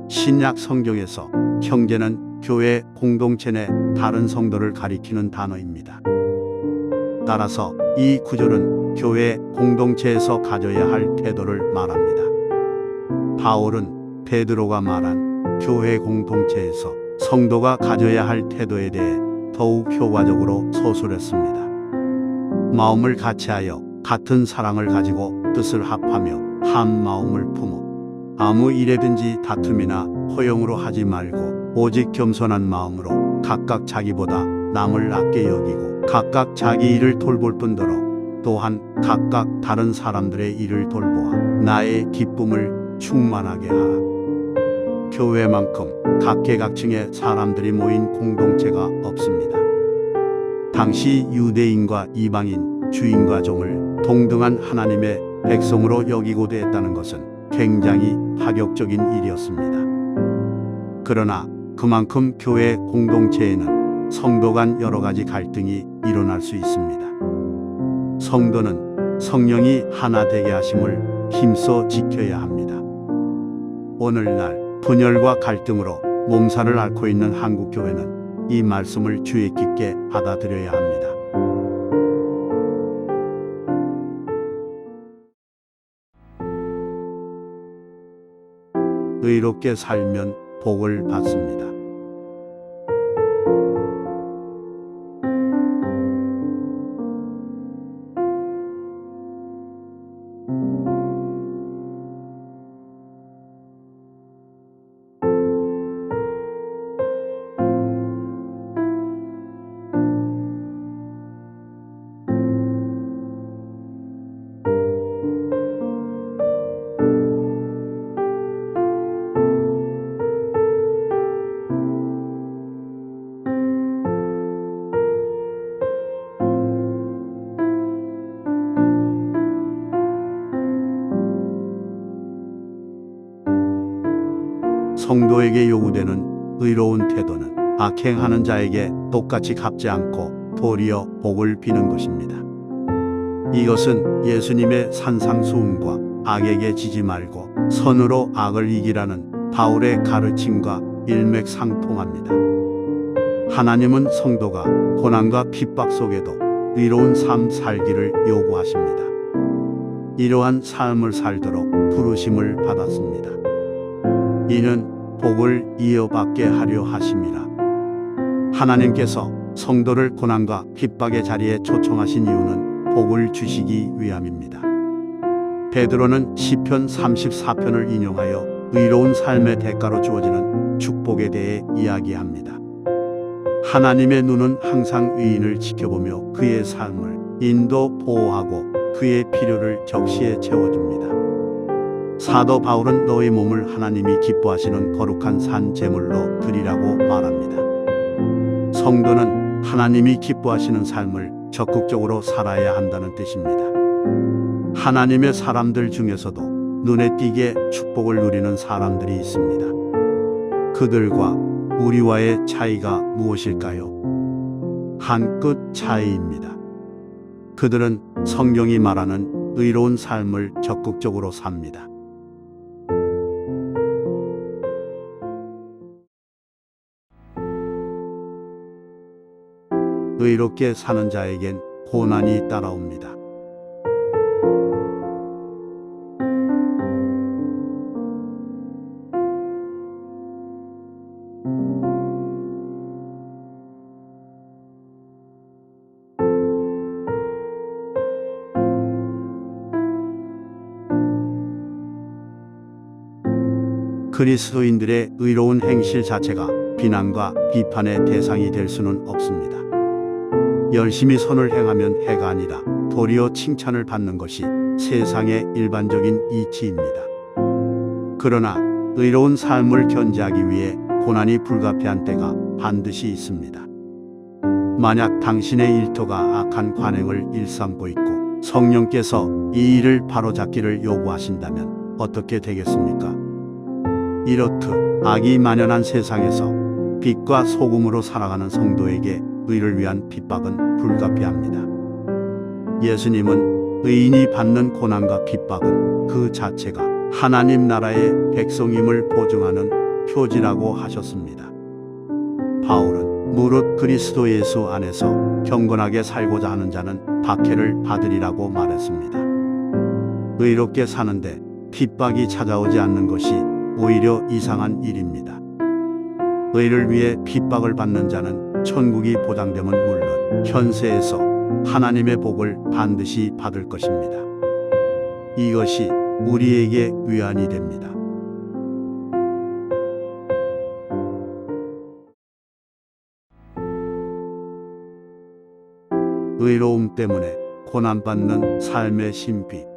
Speaker 1: 신약 성경에서 형제는 교회 공동체 내 다른 성도를 가리키는 단어입니다. 따라서 이 구절은 교회 공동체에서 가져야 할 태도를 말합니다. 바울은 베드로가 말한 교회 공동체에서 성도가 가져야 할 태도에 대해 더욱 효과적으로 서술했습니다. 마음을 같이하여 같은 사랑을 가지고 뜻을 합하며 한 마음을 품어 아무 일에든지 다툼이나 허용으로 하지 말고 오직 겸손한 마음으로 각각 자기보다 남을 낮게 여기고 각각 자기 일을 돌볼 뿐더러 또한 각각 다른 사람들의 일을 돌보아 나의 기쁨을 충만하게 하라. 교회만큼 각계각층의 사람들이 모인 공동체가 없습니다. 당시 유대인과 이방인, 주인과 종을 동등한 하나님의 백성으로 여기고 되었다는 것은 굉장히 파격적인 일이었습니다. 그러나 그만큼 교회 공동체에는 성도 간 여러 가지 갈등이 일어날 수 있습니다. 성도는 성령이 하나 되게 하심을 힘써 지켜야 합니다. 오늘날 분열과 갈등으로 몸살을 앓고 있는 한국 교회는 이 말씀을 주의 깊게 받아들여야 합니다. 의롭게 살면 복을 받습니다. 성도에게 요구되는 의로운 태도는 악행하는 자에게 똑같이 갚지 않고 도리어 복을 비는 것입니다. 이것은 예수님의 산상수훈과 악에게 지지 말고 선으로 악을 이기라는 바울의 가르침과 일맥상통합니다. 하나님은 성도가 고난과 핍박 속에도 의로운 삶 살기를 요구하십니다. 이러한 삶을 살도록 부르심을 받았습니다. 이는 복을 이어받게 하려 하심이라. 하나님께서 성도를 고난과 핍박의 자리에 초청하신 이유는 복을 주시기 위함입니다. 베드로는 시편 34편을 인용하여 의로운 삶의 대가로 주어지는 축복에 대해 이야기합니다. 하나님의 눈은 항상 의인을 지켜보며 그의 삶을 인도 보호하고 그의 필요를 적시에 채워줍니다. 사도 바울은 너희 몸을 하나님이 기뻐하시는 거룩한 산 제물로 드리라고 말합니다. 성도는 하나님이 기뻐하시는 삶을 적극적으로 살아야 한다는 뜻입니다. 하나님의 사람들 중에서도 눈에 띄게 축복을 누리는 사람들이 있습니다. 그들과 우리와의 차이가 무엇일까요? 한 끗 차이입니다. 그들은 성경이 말하는 의로운 삶을 적극적으로 삽니다. 의롭게 사는 자에겐 고난이 따라옵니다. 그리스도인들의 의로운 행실 자체가 비난과 비판의 대상이 될 수는 없습니다. 열심히 선을 행하면 해가 아니라 도리어 칭찬을 받는 것이 세상의 일반적인 이치입니다. 그러나 의로운 삶을 견지하기 위해 고난이 불가피한 때가 반드시 있습니다. 만약 당신의 일터가 악한 관행을 일삼고 있고 성령께서 이 일을 바로잡기를 요구하신다면 어떻게 되겠습니까? 이렇듯 악이 만연한 세상에서 빛과 소금으로 살아가는 성도에게 의를 위한 핍박은 불가피합니다. 예수님은 의인이 받는 고난과 핍박은 그 자체가 하나님 나라의 백성임을 보증하는 표지라고 하셨습니다. 바울은 무릇 그리스도 예수 안에서 경건하게 살고자 하는 자는 박해를 받으리라고 말했습니다. 의롭게 사는데 핍박이 찾아오지 않는 것이 오히려 이상한 일입니다. 의를 위해 핍박을 받는 자는 천국이 보장됨은 물론 현세에서 하나님의 복을 반드시 받을 것입니다. 이것이 우리에게 위안이 됩니다. 의로움 때문에 고난받는 삶의 신비.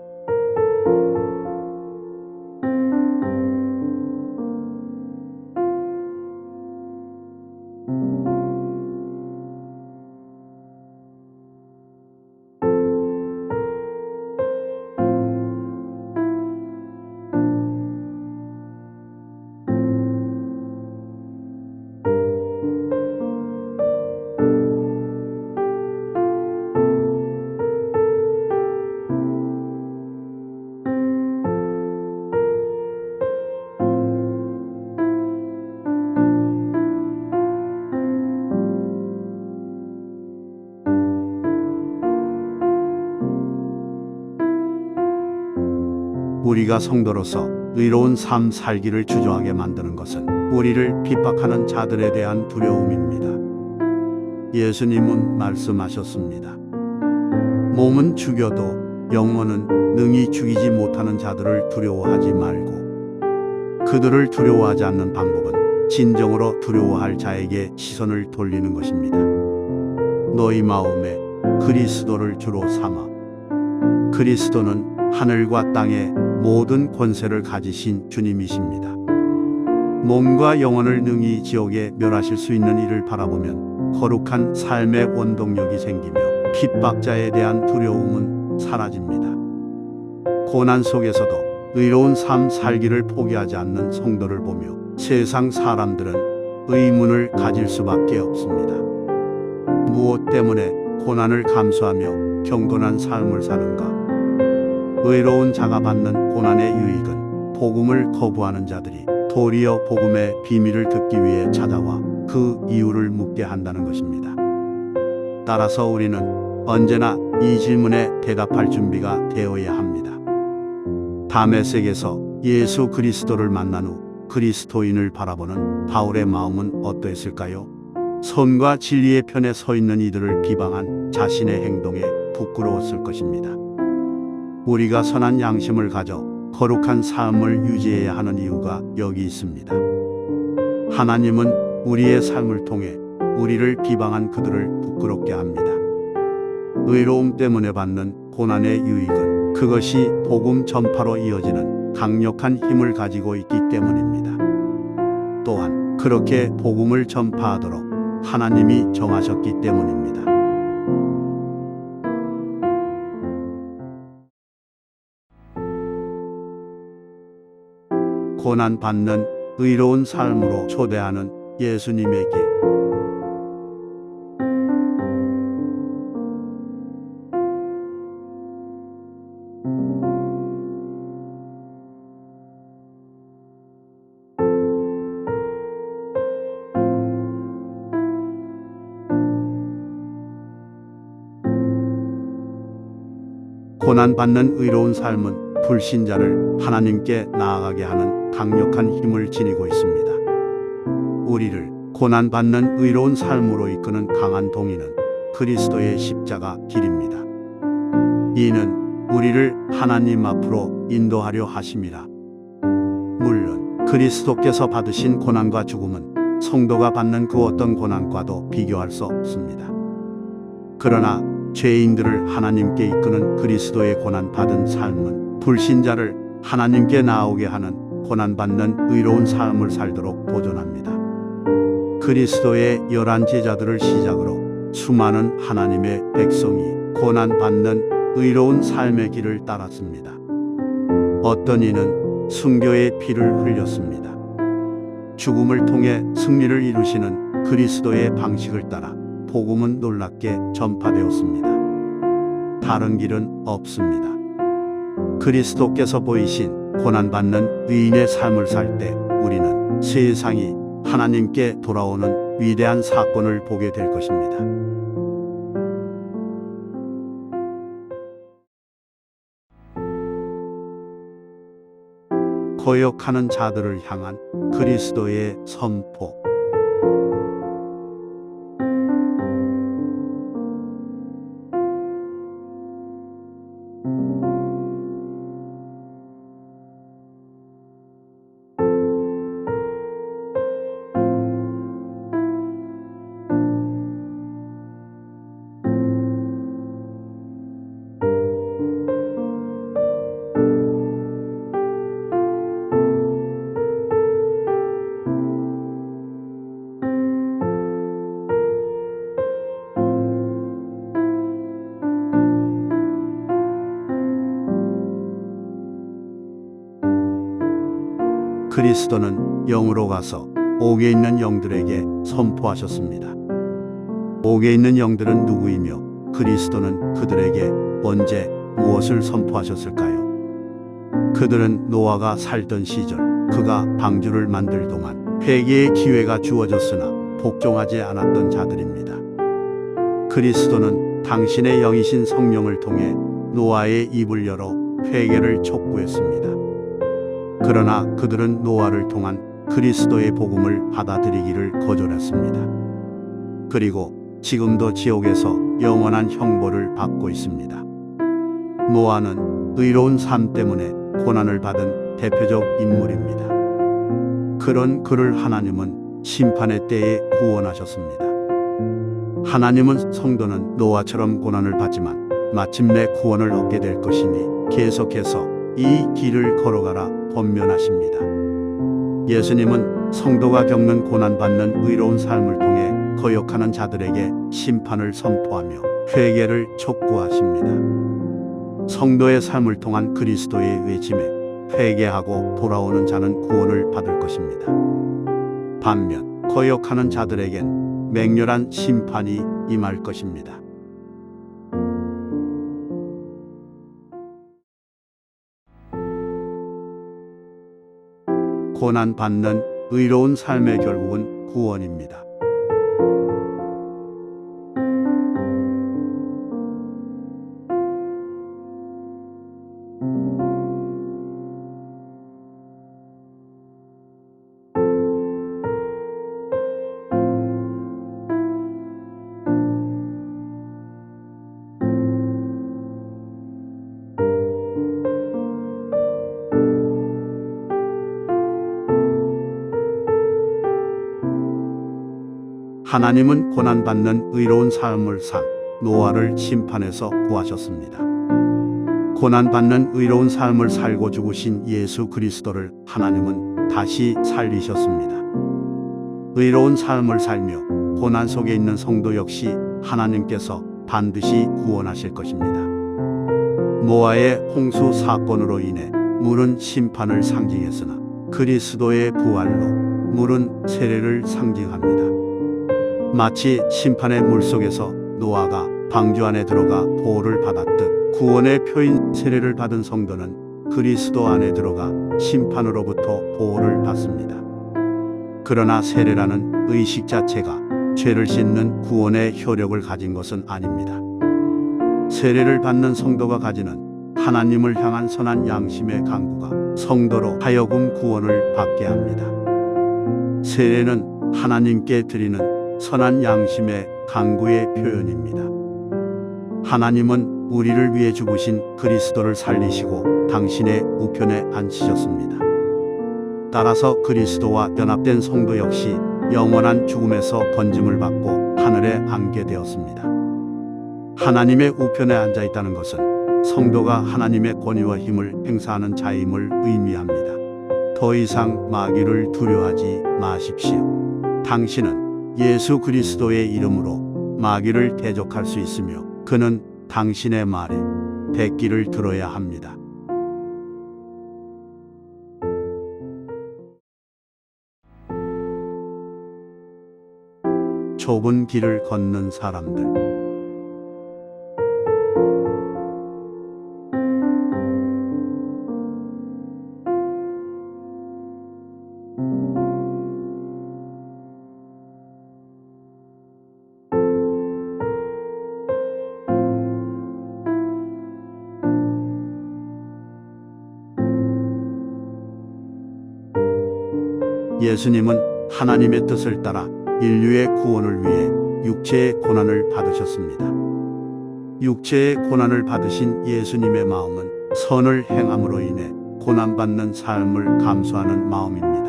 Speaker 1: 우리가 성도로서 의로운 삶 살기를 주저하게 만드는 것은 우리를 핍박하는 자들에 대한 두려움입니다. 예수님은 말씀하셨습니다. 몸은 죽여도 영혼은 능히 죽이지 못하는 자들을 두려워하지 말고, 그들을 두려워하지 않는 방법은 진정으로 두려워할 자에게 시선을 돌리는 것입니다. 너희 마음에 그리스도를 주로 삼아. 그리스도는 하늘과 땅의 모든 권세를 가지신 주님이십니다. 몸과 영혼을 능히 지옥에 멸하실 수 있는 이를 바라보면 거룩한 삶의 원동력이 생기며 핍박자에 대한 두려움은 사라집니다. 고난 속에서도 의로운 삶 살기를 포기하지 않는 성도를 보며 세상 사람들은 의문을 가질 수밖에 없습니다. 무엇 때문에 고난을 감수하며 경건한 삶을 사는가? 의로운 자가 받는 고난의 유익은 복음을 거부하는 자들이 도리어 복음의 비밀을 듣기 위해 찾아와 그 이유를 묻게 한다는 것입니다. 따라서 우리는 언제나 이 질문에 대답할 준비가 되어야 합니다. 다메섹에서 예수 그리스도를 만난 후 그리스도인을 바라보는 바울의 마음은 어떠했을까요? 선과 진리의 편에 서 있는 이들을 비방한 자신의 행동에 부끄러웠을 것입니다. 우리가 선한 양심을 가져 거룩한 삶을 유지해야 하는 이유가 여기 있습니다. 하나님은 우리의 삶을 통해 우리를 비방한 그들을 부끄럽게 합니다. 의로움 때문에 받는 고난의 유익은 그것이 복음 전파로 이어지는 강력한 힘을 가지고 있기 때문입니다. 또한 그렇게 복음을 전파하도록 하나님이 정하셨기 때문입니다. 고난받는 의로운 삶으로 초대하는 예수님의 길. 고난받는 의로운 삶은 불신자를 하나님께 나아가게 하는 강력한 힘을 지니고 있습니다. 우리를 고난받는 의로운 삶으로 이끄는 강한 동의는 그리스도의 십자가 길입니다. 이는 우리를 하나님 앞으로 인도하려 하심이라. 물론 그리스도께서 받으신 고난과 죽음은 성도가 받는 그 어떤 고난과도 비교할 수 없습니다. 그러나 죄인들을 하나님께 이끄는 그리스도의 고난받은 삶은 불신자를 하나님께 나오게 하는 고난받는 의로운 삶을 살도록 보존합니다. 그리스도의 11 제자들을 시작으로 수많은 하나님의 백성이 고난받는 의로운 삶의 길을 따랐습니다. 어떤 이는 순교의 피를 흘렸습니다. 죽음을 통해 승리를 이루시는 그리스도의 방식을 따라 복음은 놀랍게 전파되었습니다. 다른 길은 없습니다. 그리스도께서 보이신 고난받는 의인의 삶을 살 때 우리는 세상이 하나님께 돌아오는 위대한 사건을 보게 될 것입니다. 거역하는 자들을 향한 그리스도의 선포. 그리스도는 영으로 가서 옥에 있는 영들에게 선포하셨습니다. 옥에 있는 영들은 누구이며 그리스도는 그들에게 언제 무엇을 선포하셨을까요? 그들은 노아가 살던 시절 그가 방주를 만들 동안 회개의 기회가 주어졌으나 복종하지 않았던 자들입니다. 그리스도는 당신의 영이신 성령을 통해 노아의 입을 열어 회개를 촉구했습니다. 그러나 그들은 노아를 통한 그리스도의 복음을 받아들이기를 거절했습니다. 그리고 지금도 지옥에서 영원한 형벌을 받고 있습니다. 노아는 의로운 삶 때문에 고난을 받은 대표적 인물입니다. 그런 그를 하나님은 심판의 때에 구원하셨습니다. 하나님은 성도는 노아처럼 고난을 받지만 마침내 구원을 얻게 될 것이니 계속해서 이 길을 걸어가라 권면하십니다. 예수님은 성도가 겪는 고난받는 의로운 삶을 통해 거역하는 자들에게 심판을 선포하며 회개를 촉구하십니다. 성도의 삶을 통한 그리스도의 외침에 회개하고 돌아오는 자는 구원을 받을 것입니다. 반면 거역하는 자들에겐 맹렬한 심판이 임할 것입니다. 고난받는 의로운 삶의 결국은 구원입니다. 하나님은 고난받는 의로운 삶을 산 노아를 심판에서 구하셨습니다. 고난받는 의로운 삶을 살고 죽으신 예수 그리스도를 하나님은 다시 살리셨습니다. 의로운 삶을 살며 고난 속에 있는 성도 역시 하나님께서 반드시 구원하실 것입니다. 노아의 홍수 사건으로 인해 물은 심판을 상징했으나 그리스도의 부활로 물은 세례를 상징합니다. 마치 심판의 물속에서 노아가 방주 안에 들어가 보호를 받았듯 구원의 표인 세례를 받은 성도는 그리스도 안에 들어가 심판으로부터 보호를 받습니다. 그러나 세례라는 의식 자체가 죄를 씻는 구원의 효력을 가진 것은 아닙니다. 세례를 받는 성도가 가지는 하나님을 향한 선한 양심의 강구가 성도로 하여금 구원을 받게 합니다. 세례는 하나님께 드리는 선한 양심의 강구의 표현입니다. 하나님은 우리를 위해 죽으신 그리스도를 살리시고 당신의 우편에 앉히셨습니다. 따라서 그리스도와 연합된 성도 역시 영원한 죽음에서 건짐을 받고 하늘에 안게 되었습니다. 하나님의 우편에 앉아 있다는 것은 성도가 하나님의 권위와 힘을 행사하는 자임을 의미합니다. 더 이상 마귀를 두려워하지 마십시오. 당신은 예수 그리스도의 이름으로 마귀를 대적할 수 있으며 그는 당신의 말에 대기를 들어야 합니다. 좁은 길을 걷는 사람들. 예수님은 하나님의 뜻을 따라 인류의 구원을 위해 육체의 고난을 받으셨습니다. 육체의 고난을 받으신 예수님의 마음은 선을 행함으로 인해 고난받는 삶을 감수하는 마음입니다.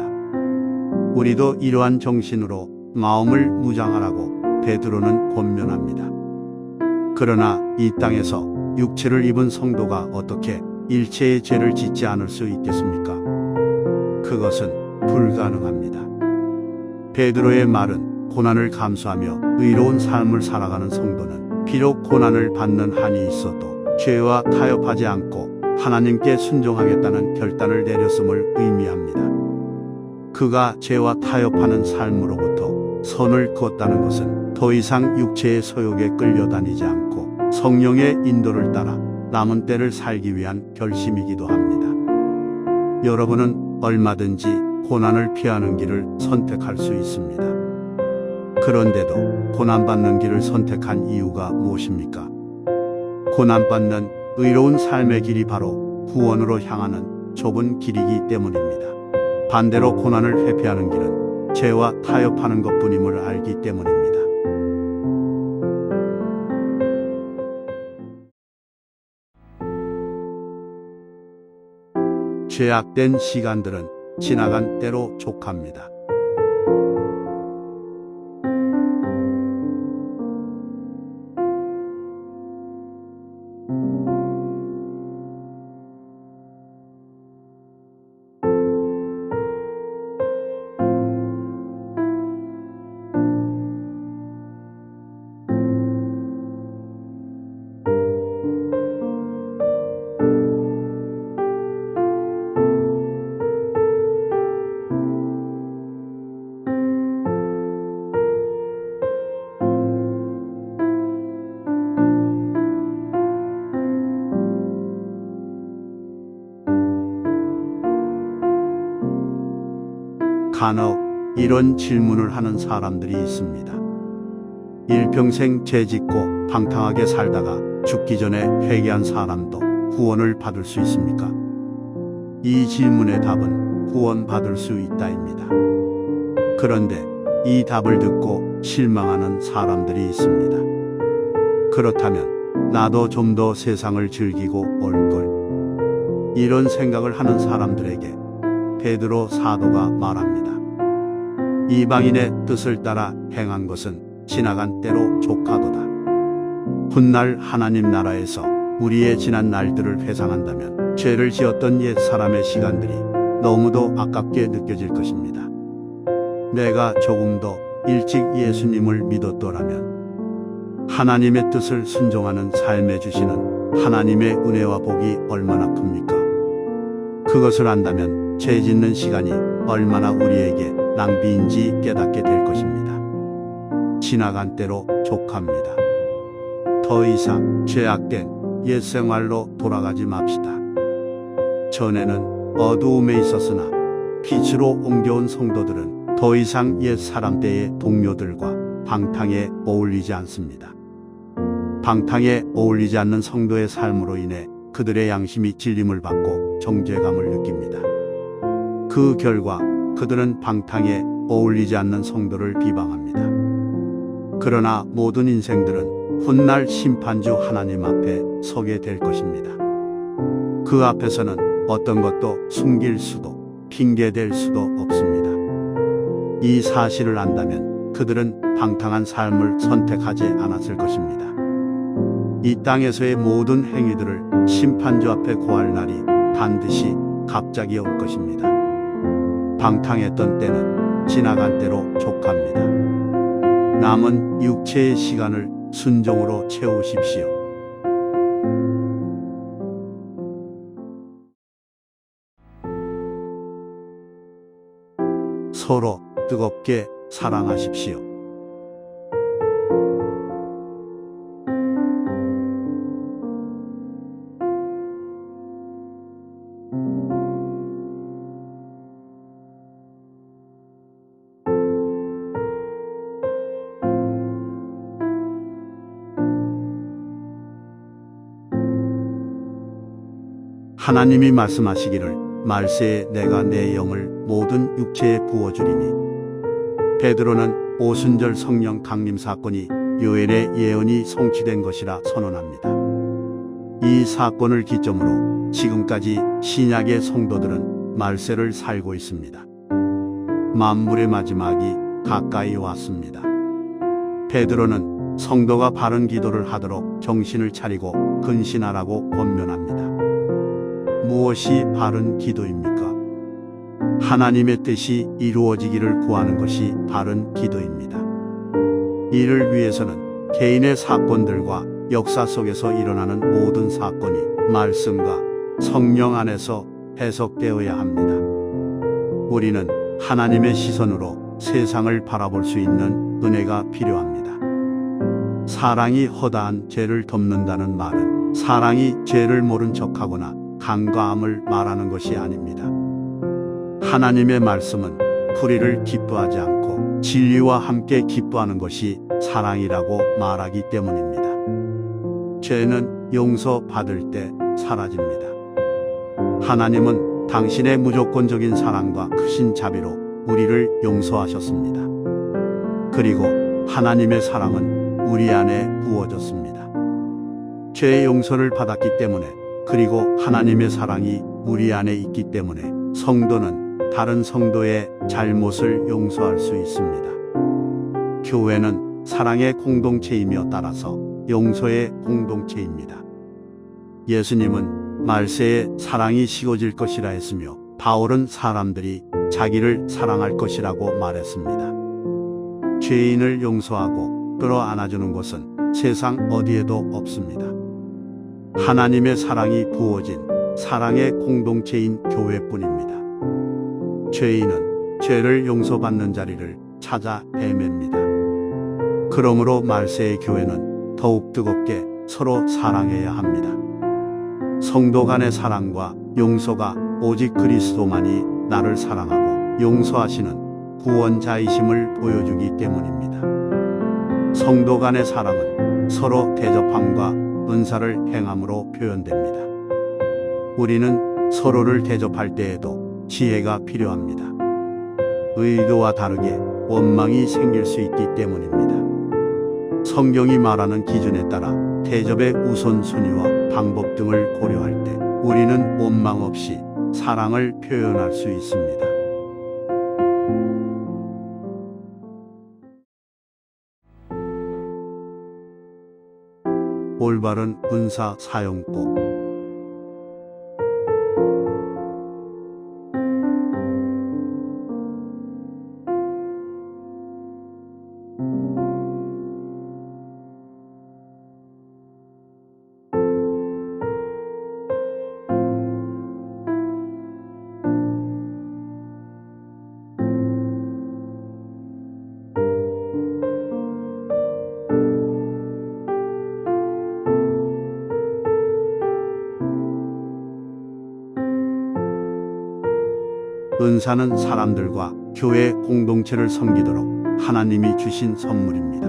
Speaker 1: 우리도 이러한 정신으로 마음을 무장하라고 베드로는 권면합니다. 그러나 이 땅에서 육체를 입은 성도가 어떻게 일체의 죄를 짓지 않을 수 있겠습니까? 그것은 불가능합니다. 베드로의 말은 고난을 감수하며 의로운 삶을 살아가는 성도는 비록 고난을 받는 한이 있어도 죄와 타협하지 않고 하나님께 순종하겠다는 결단을 내렸음을 의미합니다. 그가 죄와 타협하는 삶으로부터 선을 그었다는 것은 더 이상 육체의 소욕에 끌려다니지 않고 성령의 인도를 따라 남은 때를 살기 위한 결심이기도 합니다. 여러분은 얼마든지 고난을 피하는 길을 선택할 수 있습니다. 그런데도 고난받는 길을 선택한 이유가 무엇입니까? 고난받는 의로운 삶의 길이 바로 구원으로 향하는 좁은 길이기 때문입니다. 반대로 고난을 회피하는 길은 죄와 타협하는 것뿐임을 알기 때문입니다. 죄악된 시간들은 지나간 때로 족합니다. 간혹 이런 질문을 하는 사람들이 있습니다. 일평생 죄짓고 방탕하게 살다가 죽기 전에 회개한 사람도 구원을 받을 수 있습니까? 이 질문의 답은 구원받을 수 있다입니다. 그런데 이 답을 듣고 실망하는 사람들이 있습니다. 그렇다면 나도 좀 더 세상을 즐기고 올걸. 이런 생각을 하는 사람들에게 베드로 사도가 말합니다. 이방인의 뜻을 따라 행한 것은 지나간 때로 족하도다. 훗날 하나님 나라에서 우리의 지난 날들을 회상한다면 죄를 지었던 옛 사람의 시간들이 너무도 아깝게 느껴질 것입니다. 내가 조금 더 일찍 예수님을 믿었더라면 하나님의 뜻을 순종하는 삶에 주시는 하나님의 은혜와 복이 얼마나 큽니까? 그것을 안다면 죄 짓는 시간이 얼마나 우리에게 낭비인지 깨닫게 될 것입니다. 지나간 때로 족합니다. 더 이상 죄악된 옛 생활로 돌아가지 맙시다. 전에는 어두움에 있었으나 빛으로 옮겨온 성도들은 더 이상 옛 사람 때의 동료들과 방탕에 어울리지 않습니다. 방탕에 어울리지 않는 성도의 삶으로 인해 그들의 양심이 질림을 받고 정죄감을 느낍니다. 그 결과 그들은 방탕에 어울리지 않는 성도를 비방합니다. 그러나 모든 인생들은 훗날 심판주 하나님 앞에 서게 될 것입니다. 그 앞에서는 어떤 것도 숨길 수도 핑계댈 수도 없습니다. 이 사실을 안다면 그들은 방탕한 삶을 선택하지 않았을 것입니다. 이 땅에서의 모든 행위들을 심판주 앞에 고할 날이 반드시 갑자기 올 것입니다. 방탕했던 때는 지나간 때로 족합니다. 남은 육체의 시간을 순종으로 채우십시오. 서로 뜨겁게 사랑하십시오. 하나님이 말씀하시기를 말세에 내가 내 영을 모든 육체에 부어주리니. 베드로는 오순절 성령 강림 사건이 요엘의 예언이 성취된 것이라 선언합니다. 이 사건을 기점으로 지금까지 신약의 성도들은 말세를 살고 있습니다. 만물의 마지막이 가까이 왔습니다. 베드로는 성도가 바른 기도를 하도록 정신을 차리고 근신하라고 권면합니다. 무엇이 바른 기도입니까? 하나님의 뜻이 이루어지기를 구하는 것이 바른 기도입니다. 이를 위해서는 개인의 사건들과 역사 속에서 일어나는 모든 사건이 말씀과 성령 안에서 해석되어야 합니다. 우리는 하나님의 시선으로 세상을 바라볼 수 있는 은혜가 필요합니다. 사랑이 허다한 죄를 덮는다는 말은 사랑이 죄를 모른 척하거나 간과함을 말하는 것이 아닙니다. 하나님의 말씀은 불의를 기뻐하지 않고 진리와 함께 기뻐하는 것이 사랑이라고 말하기 때문입니다. 죄는 용서받을 때 사라집니다. 하나님은 당신의 무조건적인 사랑과 크신 자비로 우리를 용서하셨습니다. 그리고 하나님의 사랑은 우리 안에 부어졌습니다. 죄의 용서를 받았기 때문에, 그리고 하나님의 사랑이 우리 안에 있기 때문에 성도는 다른 성도의 잘못을 용서할 수 있습니다. 교회는 사랑의 공동체이며 따라서 용서의 공동체입니다. 예수님은 말세에 사랑이 식어질 것이라 했으며 바울은 사람들이 자기를 사랑할 것이라고 말했습니다. 죄인을 용서하고 끌어안아주는 것은 세상 어디에도 없습니다. 하나님의 사랑이 부어진 사랑의 공동체인 교회뿐입니다. 죄인은 죄를 용서받는 자리를 찾아 헤맵니다. 그러므로 말세의 교회는 더욱 뜨겁게 서로 사랑해야 합니다. 성도 간의 사랑과 용서가 오직 그리스도만이 나를 사랑하고 용서하시는 구원자이심을 보여주기 때문입니다. 성도 간의 사랑은 서로 대접함과 은사를 행함으로 표현됩니다. 우리는 서로를 대접할 때에도 지혜가 필요합니다. 의도와 다르게 원망이 생길 수 있기 때문입니다. 성경이 말하는 기준에 따라 대접의 우선순위와 방법 등을 고려할 때 우리는 원망 없이 사랑을 표현할 수 있습니다. 올바른 은사 사용법. 은사는 사람들과 교회 공동체를 섬기도록 하나님이 주신 선물입니다.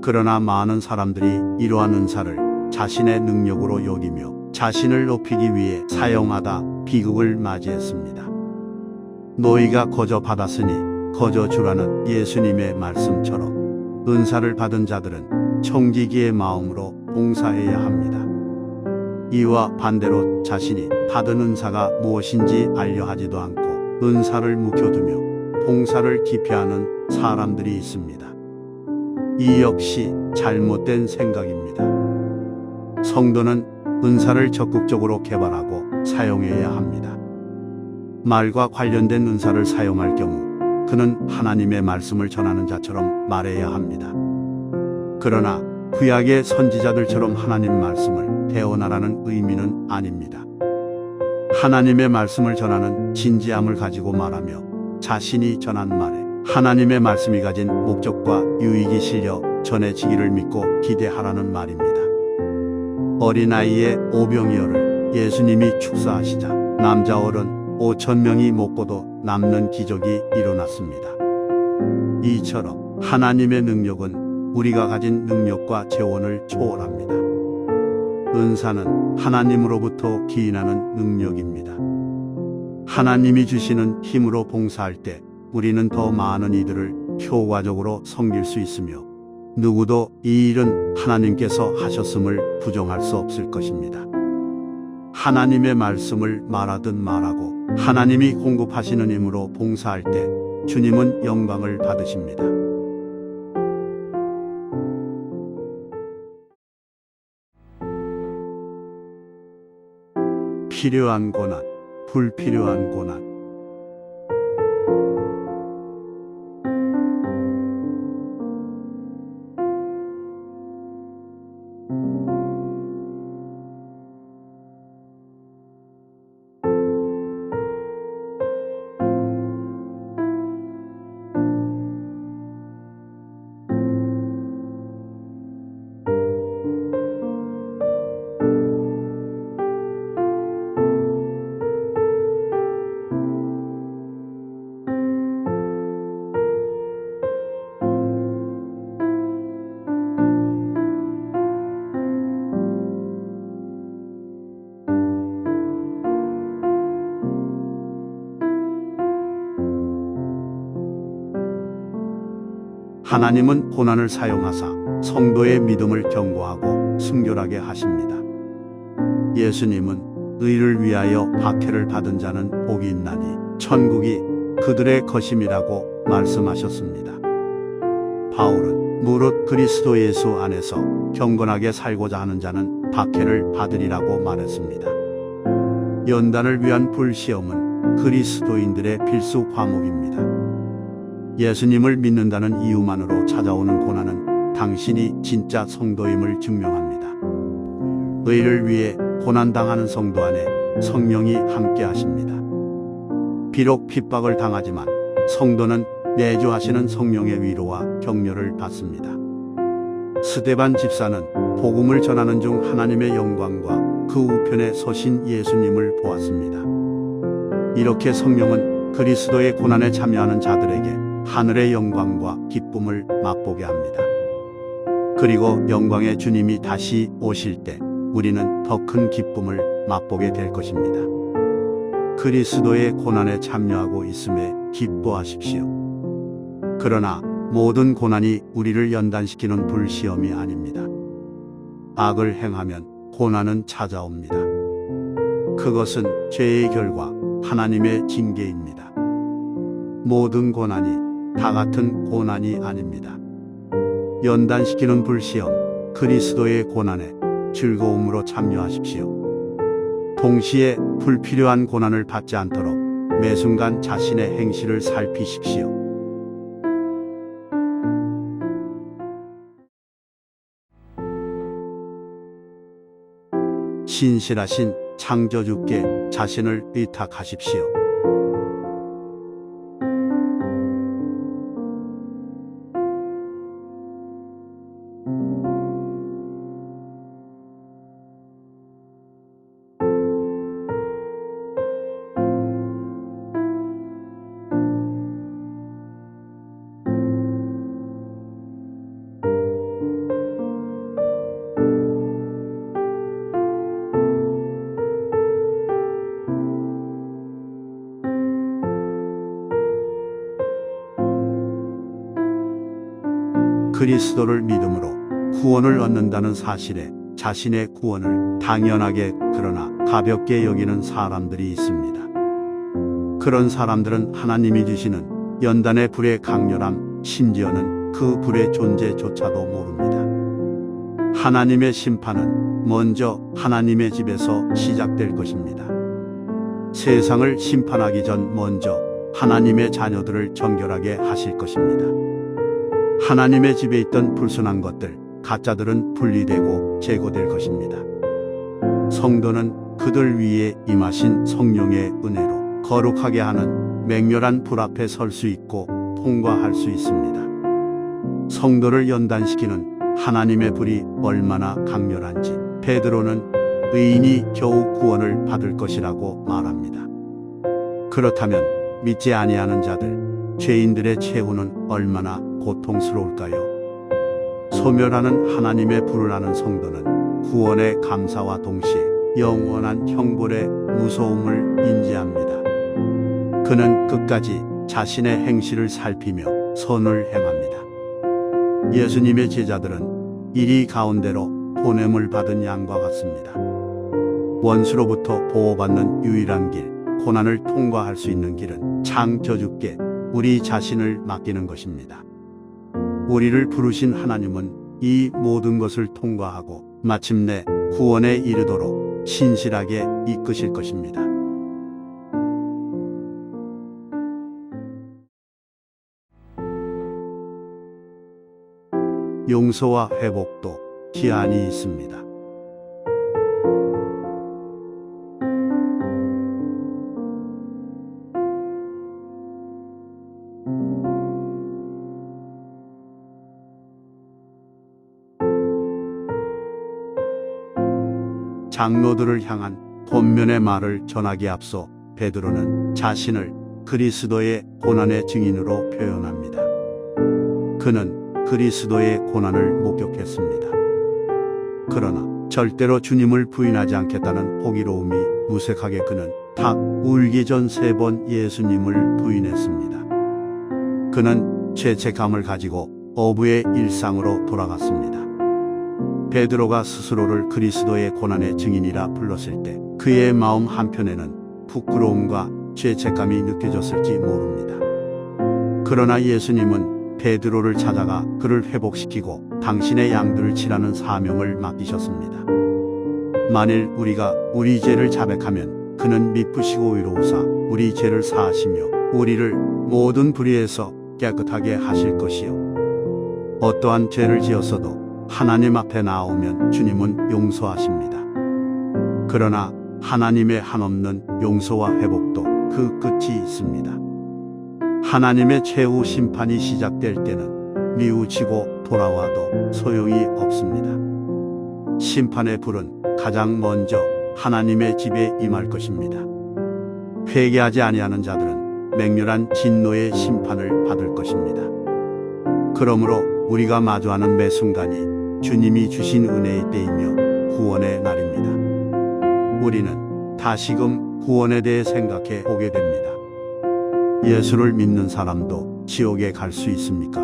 Speaker 1: 그러나 많은 사람들이 이러한 은사를 자신의 능력으로 여기며 자신을 높이기 위해 사용하다 비극을 맞이했습니다. 너희가 거저 받았으니 거저 주라는 예수님의 말씀처럼 은사를 받은 자들은 청지기의 마음으로 봉사해야 합니다. 이와 반대로 자신이 받은 은사가 무엇인지 알려 하지도 않고 은사를 묵혀두며 봉사를 기피하는 사람들이 있습니다. 이 역시 잘못된 생각입니다. 성도는 은사를 적극적으로 개발하고 사용해야 합니다. 말과 관련된 은사를 사용할 경우 그는 하나님의 말씀을 전하는 자처럼 말해야 합니다. 그러나 구약의 선지자들처럼 하나님 말씀을 대언하라는 의미는 아닙니다. 하나님의 말씀을 전하는 진지함을 가지고 말하며 자신이 전한 말에 하나님의 말씀이 가진 목적과 유익이 실려 전해지기를 믿고 기대하라는 말입니다. 어린아이의 오병이어를 예수님이 축사하시자 남자 어른 5,000명이 먹고도 남는 기적이 일어났습니다. 이처럼 하나님의 능력은 우리가 가진 능력과 재원을 초월합니다. 은사는 하나님으로부터 기인하는 능력입니다. 하나님이 주시는 힘으로 봉사할 때 우리는 더 많은 이들을 효과적으로 섬길 수 있으며 누구도 이 일은 하나님께서 하셨음을 부정할 수 없을 것입니다. 하나님의 말씀을 말하든 말하고 하나님이 공급하시는 힘으로 봉사할 때 주님은 영광을 받으십니다. 필요한 고난, 불필요한 고난. 하나님은 고난을 사용하사 성도의 믿음을 견고하고 순결하게 하십니다. 예수님은 의를 위하여 박해를 받은 자는 복이 있나니 천국이 그들의 것임이라고 말씀하셨습니다. 바울은 무릇 그리스도 예수 안에서 경건하게 살고자 하는 자는 박해를 받으리라고 말했습니다. 연단을 위한 불시험은 그리스도인들의 필수 과목입니다. 예수님을 믿는다는 이유만으로 찾아오는 고난은 당신이 진짜 성도임을 증명합니다. 의를 위해 고난당하는 성도 안에 성령이 함께 하십니다. 비록 핍박을 당하지만 성도는 내주 하시는 성령의 위로와 격려를 받습니다. 스데반 집사는 복음을 전하는 중 하나님의 영광과 그 우편에 서신 예수님을 보았습니다. 이렇게 성령은 그리스도의 고난에 참여하는 자들에게 하늘의 영광과 기쁨을 맛보게 합니다. 그리고 영광의 주님이 다시 오실 때 우리는 더 큰 기쁨을 맛보게 될 것입니다. 그리스도의 고난에 참여하고 있음에 기뻐하십시오. 그러나 모든 고난이 우리를 연단시키는 불시험이 아닙니다. 악을 행하면 고난은 찾아옵니다. 그것은 죄의 결과, 하나님의 징계입니다. 모든 고난이 다 같은 고난이 아닙니다. 연단시키는 불시험, 그리스도의 고난에 즐거움으로 참여하십시오. 동시에 불필요한 고난을 받지 않도록 매 순간 자신의 행실을 살피십시오. 신실하신 창조주께 자신을 의탁하십시오. 그리스도를 믿음으로 구원을 얻는다는 사실에 자신의 구원을 당연하게 그러나 가볍게 여기는 사람들이 있습니다. 그런 사람들은 하나님이 주시는 연단의 불의 강렬함, 심지어는 그 불의 존재조차도 모릅니다. 하나님의 심판은 먼저 하나님의 집에서 시작될 것입니다. 세상을 심판하기 전 먼저 하나님의 자녀들을 정결하게 하실 것입니다. 하나님의 집에 있던 불순한 것들, 가짜들은 분리되고 제거될 것입니다. 성도는 그들 위에 임하신 성령의 은혜로 거룩하게 하는 맹렬한 불 앞에 설 수 있고 통과할 수 있습니다. 성도를 연단시키는 하나님의 불이 얼마나 강렬한지 베드로는 의인이 겨우 구원을 받을 것이라고 말합니다. 그렇다면 믿지 아니하는 자들, 죄인들의 최후는 얼마나 고통스러울까요? 소멸하는 하나님의 불을 아는 성도는 구원의 감사와 동시에 영원한 형벌의 무서움을 인지합니다. 그는 끝까지 자신의 행실을 살피며 선을 행합니다. 예수님의 제자들은 이리 가운데로 보냄을 받은 양과 같습니다. 원수로부터 보호받는 유일한 길, 고난을 통과할 수 있는 길은 창조주께 우리 자신을 맡기는 것입니다. 우리를 부르신 하나님은 이 모든 것을 통과하고 마침내 구원에 이르도록 신실하게 이끄실 것입니다. 용서와 회복도 기한이 있습니다. 장로들을 향한 권면의 말을 전하기에 앞서 베드로는 자신을 그리스도의 고난의 증인으로 표현합니다. 그는 그리스도의 고난을 목격했습니다. 그러나 절대로 주님을 부인하지 않겠다는 호기로움이 무색하게 그는 탁 울기 전 3번 예수님을 부인했습니다. 그는 죄책감을 가지고 어부의 일상으로 돌아갔습니다. 베드로가 스스로를 그리스도의 고난의 증인이라 불렀을 때 그의 마음 한편에는 부끄러움과 죄책감이 느껴졌을지 모릅니다. 그러나 예수님은 베드로를 찾아가 그를 회복시키고 당신의 양들을 치라는 사명을 맡기셨습니다. 만일 우리가 우리 죄를 자백하면 그는 미쁘시고 의로우사 우리 죄를 사하시며 우리를 모든 불의에서 깨끗하게 하실 것이요 어떠한 죄를 지었어도 하나님 앞에 나오면 주님은 용서하십니다. 그러나 하나님의 한없는 용서와 회복도 그 끝이 있습니다. 하나님의 최후 심판이 시작될 때는 뉘우치고 돌아와도 소용이 없습니다. 심판의 불은 가장 먼저 하나님의 집에 임할 것입니다. 회개하지 아니하는 자들은 맹렬한 진노의 심판을 받을 것입니다. 그러므로 우리가 마주하는 매 순간이 주님이 주신 은혜의 때이며 구원의 날입니다. 우리는 다시금 구원에 대해 생각해 보게 됩니다. 예수를 믿는 사람도 지옥에 갈 수 있습니까?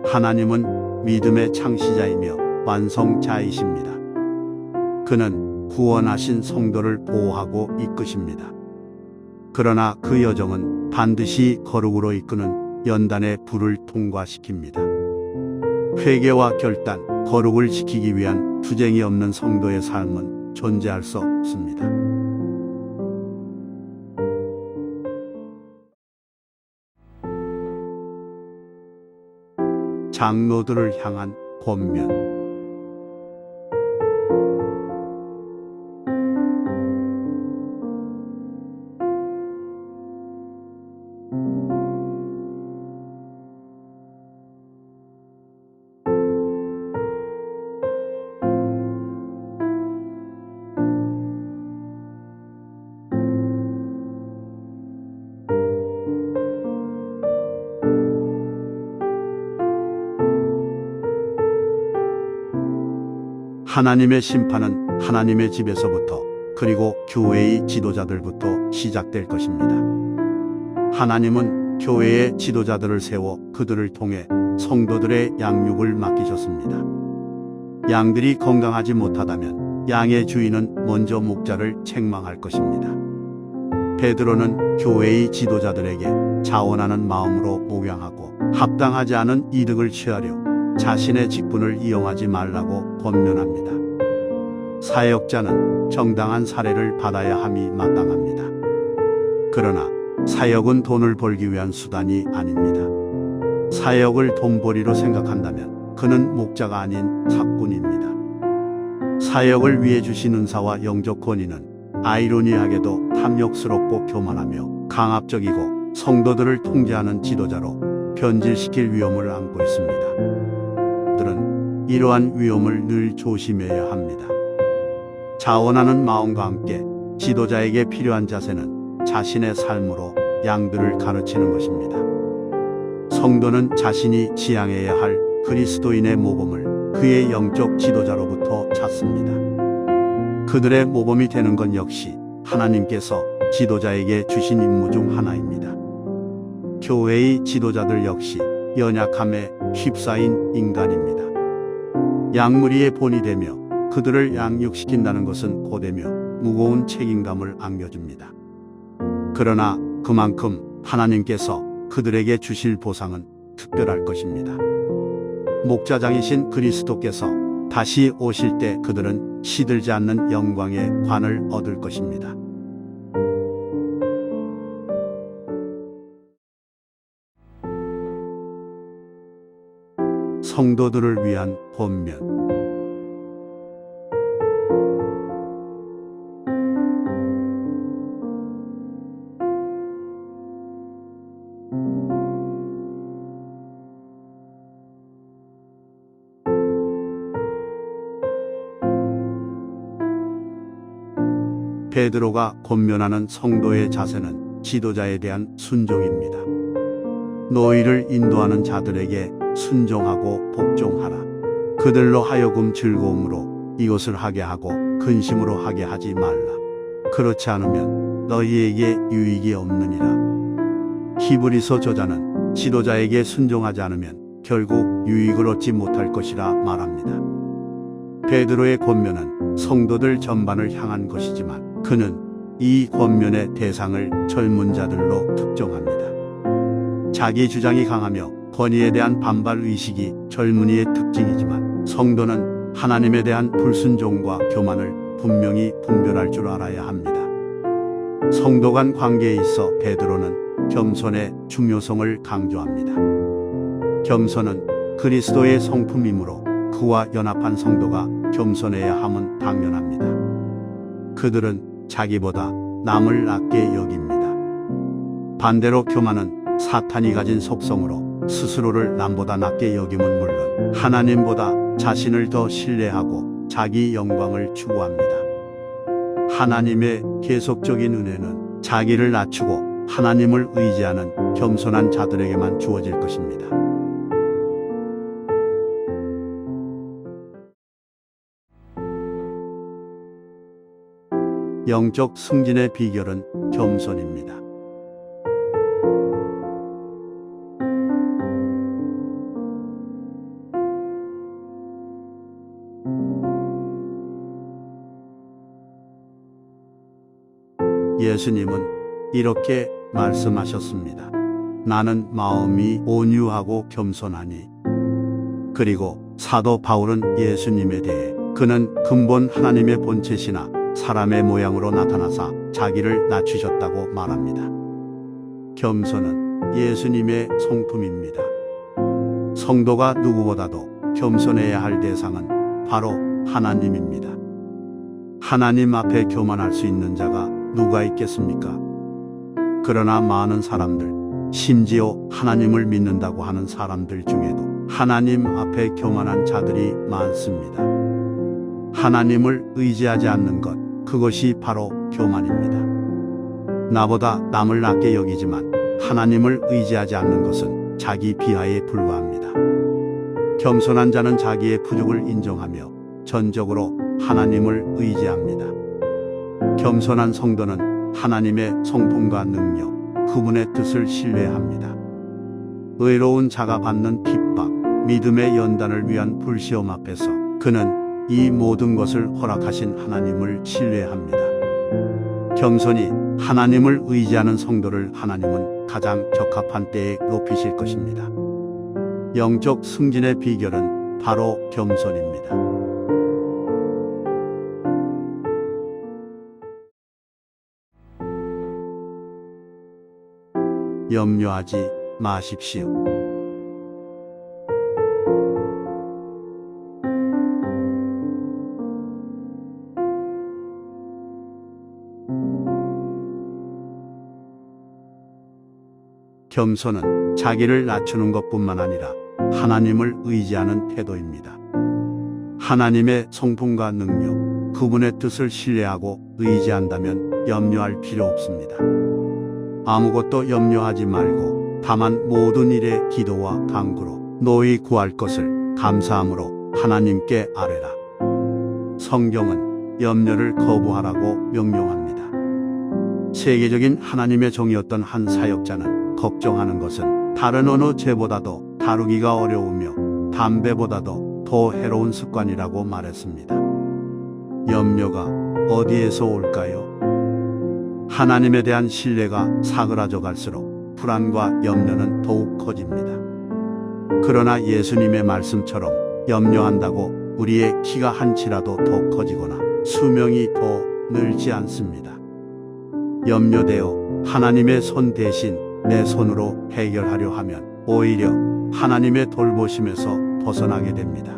Speaker 1: 하나님은 믿음의 창시자이며 완성자이십니다. 그는 구원하신 성도를 보호하고 이끄십니다. 그러나 그 여정은 반드시 거룩으로 이끄는 연단의 불을 통과시킵니다. 회개와 결단, 거룩을 지키기 위한 투쟁이 없는 성도의 삶은 존재할 수 없습니다. 장로들을 향한 권면. 하나님의 심판은 하나님의 집에서부터 그리고 교회의 지도자들부터 시작될 것입니다. 하나님은 교회의 지도자들을 세워 그들을 통해 성도들의 양육을 맡기셨습니다. 양들이 건강하지 못하다면 양의 주인은 먼저 목자를 책망할 것입니다. 베드로는 교회의 지도자들에게 자원하는 마음으로 목양하고 합당하지 않은 이득을 취하려 자신의 직분을 이용하지 말라고 권면합니다. 사역자는 정당한 사례를 받아야 함이 마땅합니다. 그러나 사역은 돈을 벌기 위한 수단이 아닙니다. 사역을 돈벌이로 생각한다면 그는 목자가 아닌 사꾼입니다. 사역을 위해 주신 은사와 영적 권위는 아이러니하게도 탐욕스럽고 교만하며 강압적이고 성도들을 통제하는 지도자로 변질시킬 위험을 안고 있습니다. 들은 이러한 위험을 늘 조심해야 합니다. 자원하는 마음과 함께 지도자에게 필요한 자세는 자신의 삶으로 양들을 가르치는 것입니다. 성도는 자신이 지향해야 할 그리스도인의 모범을 그의 영적 지도자로부터 찾습니다. 그들의 모범이 되는 건 역시 하나님께서 지도자에게 주신 임무 중 하나입니다. 교회의 지도자들 역시 연약함에 휩싸인 인간입니다. 양무리의 본이 되며 그들을 양육시킨다는 것은 고되며 무거운 책임감을 안겨줍니다. 그러나 그만큼 하나님께서 그들에게 주실 보상은 특별할 것입니다. 목자장이신 그리스도께서 다시 오실 때 그들은 시들지 않는 영광의 관을 얻을 것입니다. 성도들을 위한 권면. 베드로가 권면하는 성도의 자세는 지도자에 대한 순종입니다. 너희를 인도하는 자들에게 순종하고 복종하라. 그들로 하여금 즐거움으로 이것을 하게 하고 근심으로 하게 하지 말라. 그렇지 않으면 너희에게 유익이 없느니라. 히브리서 저자는 지도자에게 순종하지 않으면 결국 유익을 얻지 못할 것이라 말합니다. 베드로의 권면은 성도들 전반을 향한 것이지만 그는 이 권면의 대상을 젊은 자들로 특정합니다. 자기 주장이 강하며 권위에 대한 반발 의식이 젊은이의 특징이지만 성도는 하나님에 대한 불순종과 교만을 분명히 분별할 줄 알아야 합니다. 성도 간 관계에 있어 베드로는 겸손의 중요성을 강조합니다. 겸손은 그리스도의 성품이므로 그와 연합한 성도가 겸손해야 함은 당연합니다. 그들은 자기보다 남을 낮게 여깁니다. 반대로 교만은 사탄이 가진 속성으로 스스로를 남보다 낮게 여김은 물론 하나님보다 자신을 더 신뢰하고 자기 영광을 추구합니다. 하나님의 계속적인 은혜는 자기를 낮추고 하나님을 의지하는 겸손한 자들에게만 주어질 것입니다. 영적 승진의 비결은 겸손입니다. 예수님은 이렇게 말씀하셨습니다. 나는 마음이 온유하고 겸손하니. 그리고 사도 바울은 예수님에 대해 그는 근본 하나님의 본체시나 사람의 모양으로 나타나사 자기를 낮추셨다고 말합니다. 겸손은 예수님의 성품입니다. 성도가 누구보다도 겸손해야 할 대상은 바로 하나님입니다. 하나님 앞에 교만할 수 있는 자가 누가 있겠습니까? 그러나 많은 사람들, 심지어 하나님을 믿는다고 하는 사람들 중에도 하나님 앞에 교만한 자들이 많습니다. 하나님을 의지하지 않는 것, 그것이 바로 교만입니다. 나보다 남을 낮게 여기지만 하나님을 의지하지 않는 것은 자기 비하에 불과합니다. 겸손한 자는 자기의 부족을 인정하며 전적으로 하나님을 의지합니다. 겸손한 성도는 하나님의 성품과 능력, 그분의 뜻을 신뢰합니다. 의로운 자가 받는 핍박, 믿음의 연단을 위한 불시험 앞에서 그는 이 모든 것을 허락하신 하나님을 신뢰합니다. 겸손히 하나님을 의지하는 성도를 하나님은 가장 적합한 때에 높이실 것입니다. 영적 승진의 비결은 바로 겸손입니다. 염려하지 마십시오. 겸손은 자기를 낮추는 것뿐만 아니라 하나님을 의지하는 태도입니다. 하나님의 성품과 능력, 그분의 뜻을 신뢰하고 의지한다면 염려할 필요 없습니다. 아무것도 염려하지 말고 다만 모든 일에 기도와 간구로 너희 구할 것을 감사함으로 하나님께 아뢰라. 성경은 염려를 거부하라고 명령합니다. 세계적인 하나님의 종이었던 한 사역자는 걱정하는 것은 다른 어느 죄보다도 다루기가 어려우며 담배보다도 더 해로운 습관이라고 말했습니다. 염려가 어디에서 올까요? 하나님에 대한 신뢰가 사그라져 갈수록 불안과 염려는 더욱 커집니다. 그러나 예수님의 말씀처럼 염려한다고 우리의 키가 한치라도 더 커지거나 수명이 더 늘지 않습니다. 염려되어 하나님의 손 대신 내 손으로 해결하려 하면 오히려 하나님의 돌보심에서 벗어나게 됩니다.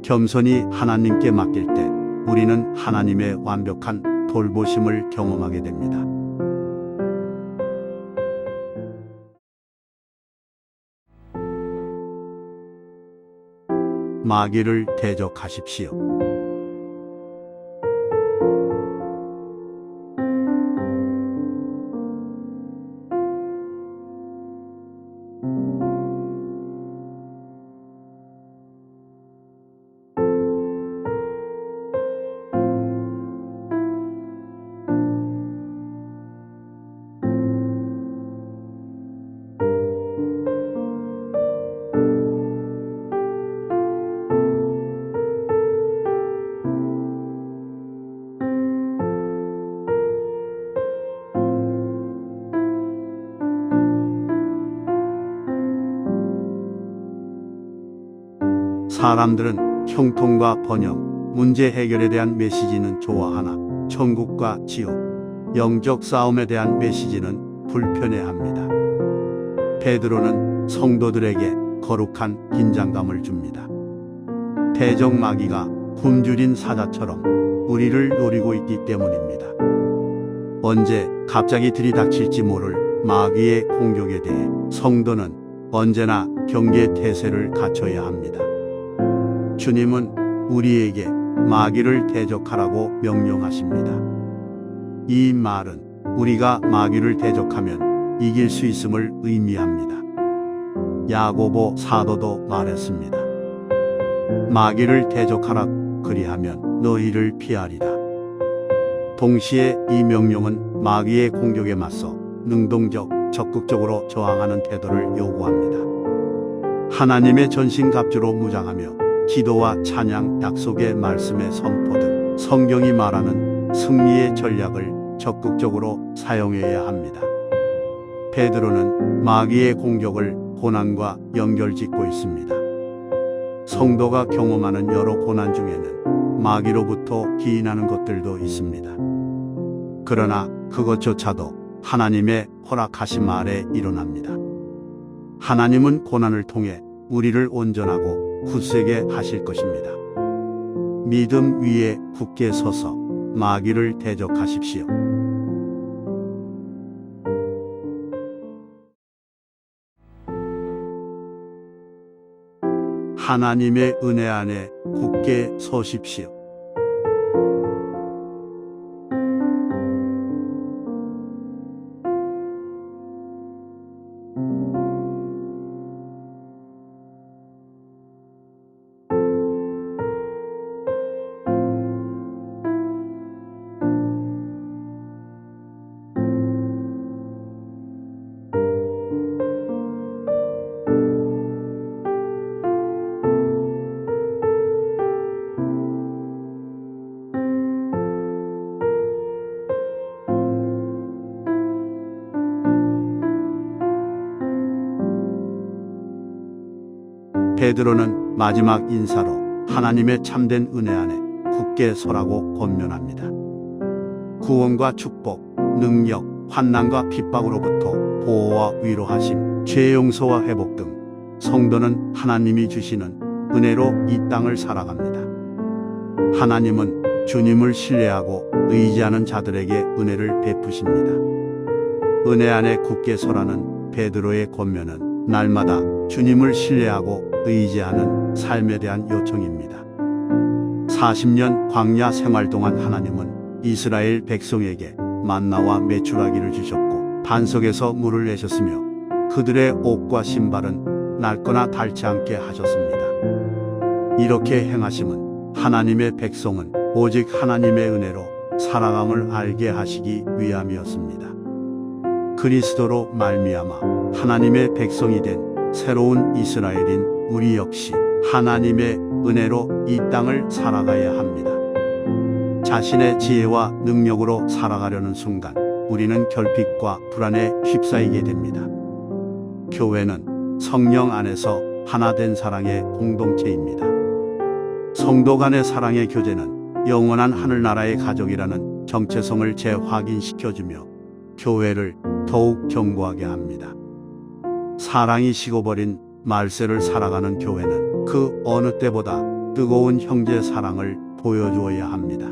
Speaker 1: 겸손히 하나님께 맡길 때 우리는 하나님의 완벽한 돌보심을 경험하게 됩니다. 마귀를 대적하십시오. 사람들은 형통과 번영, 문제 해결에 대한 메시지는 좋아하나 천국과 지옥, 영적 싸움에 대한 메시지는 불편해합니다. 베드로는 성도들에게 거룩한 긴장감을 줍니다. 대적 마귀가 굶주린 사자처럼 우리를 노리고 있기 때문입니다. 언제 갑자기 들이닥칠지 모를 마귀의 공격에 대해 성도는 언제나 경계 태세를 갖춰야 합니다. 주님은 우리에게 마귀를 대적하라고 명령하십니다. 이 말은 우리가 마귀를 대적하면 이길 수 있음을 의미합니다. 야고보 사도도 말했습니다. 마귀를 대적하라, 그리하면 너희를 피하리라. 동시에 이 명령은 마귀의 공격에 맞서 능동적, 적극적으로 저항하는 태도를 요구합니다. 하나님의 전신갑주로 무장하며 기도와 찬양, 약속의 말씀의 선포 등 성경이 말하는 승리의 전략을 적극적으로 사용해야 합니다. 베드로는 마귀의 공격을 고난과 연결짓고 있습니다. 성도가 경험하는 여러 고난 중에는 마귀로부터 기인하는 것들도 있습니다. 그러나 그것조차도 하나님의 허락하심 아래 일어납니다. 하나님은 고난을 통해 우리를 온전하고 굳세게 하실 것입니다. 믿음 위에 굳게 서서 마귀를 대적하십시오. 하나님의 은혜 안에 굳게 서십시오. 베드로는 마지막 인사로 하나님의 참된 은혜 안에 굳게 서라고 권면합니다. 구원과 축복, 능력, 환난과 핍박으로부터 보호와 위로하심, 죄 용서와 회복 등 성도는 하나님이 주시는 은혜로 이 땅을 살아갑니다. 하나님은 주님을 신뢰하고 의지하는 자들에게 은혜를 베푸십니다. 은혜 안에 굳게 서라는 베드로의 권면은 날마다 주님을 신뢰하고 의지하는 삶에 대한 요청입니다. 40년 광야 생활 동안 하나님은 이스라엘 백성에게 만나와 메추라기를 주셨고 반석에서 물을 내셨으며 그들의 옷과 신발은 낡거나 닳지 않게 하셨습니다. 이렇게 행하심은 하나님의 백성은 오직 하나님의 은혜로 살아감을 알게 하시기 위함이었습니다. 그리스도로 말미암아 하나님의 백성이 된 새로운 이스라엘인 우리 역시 하나님의 은혜로 이 땅을 살아가야 합니다. 자신의 지혜와 능력으로 살아가려는 순간 우리는 결핍과 불안에 휩싸이게 됩니다. 교회는 성령 안에서 하나 된 사랑의 공동체입니다. 성도 간의 사랑의 교제는 영원한 하늘나라의 가족이라는 정체성을 재확인시켜주며 교회를 더욱 견고하게 합니다. 사랑이 식어버린 말세를 살아가는 교회는 그 어느 때보다 뜨거운 형제 사랑을 보여주어야 합니다.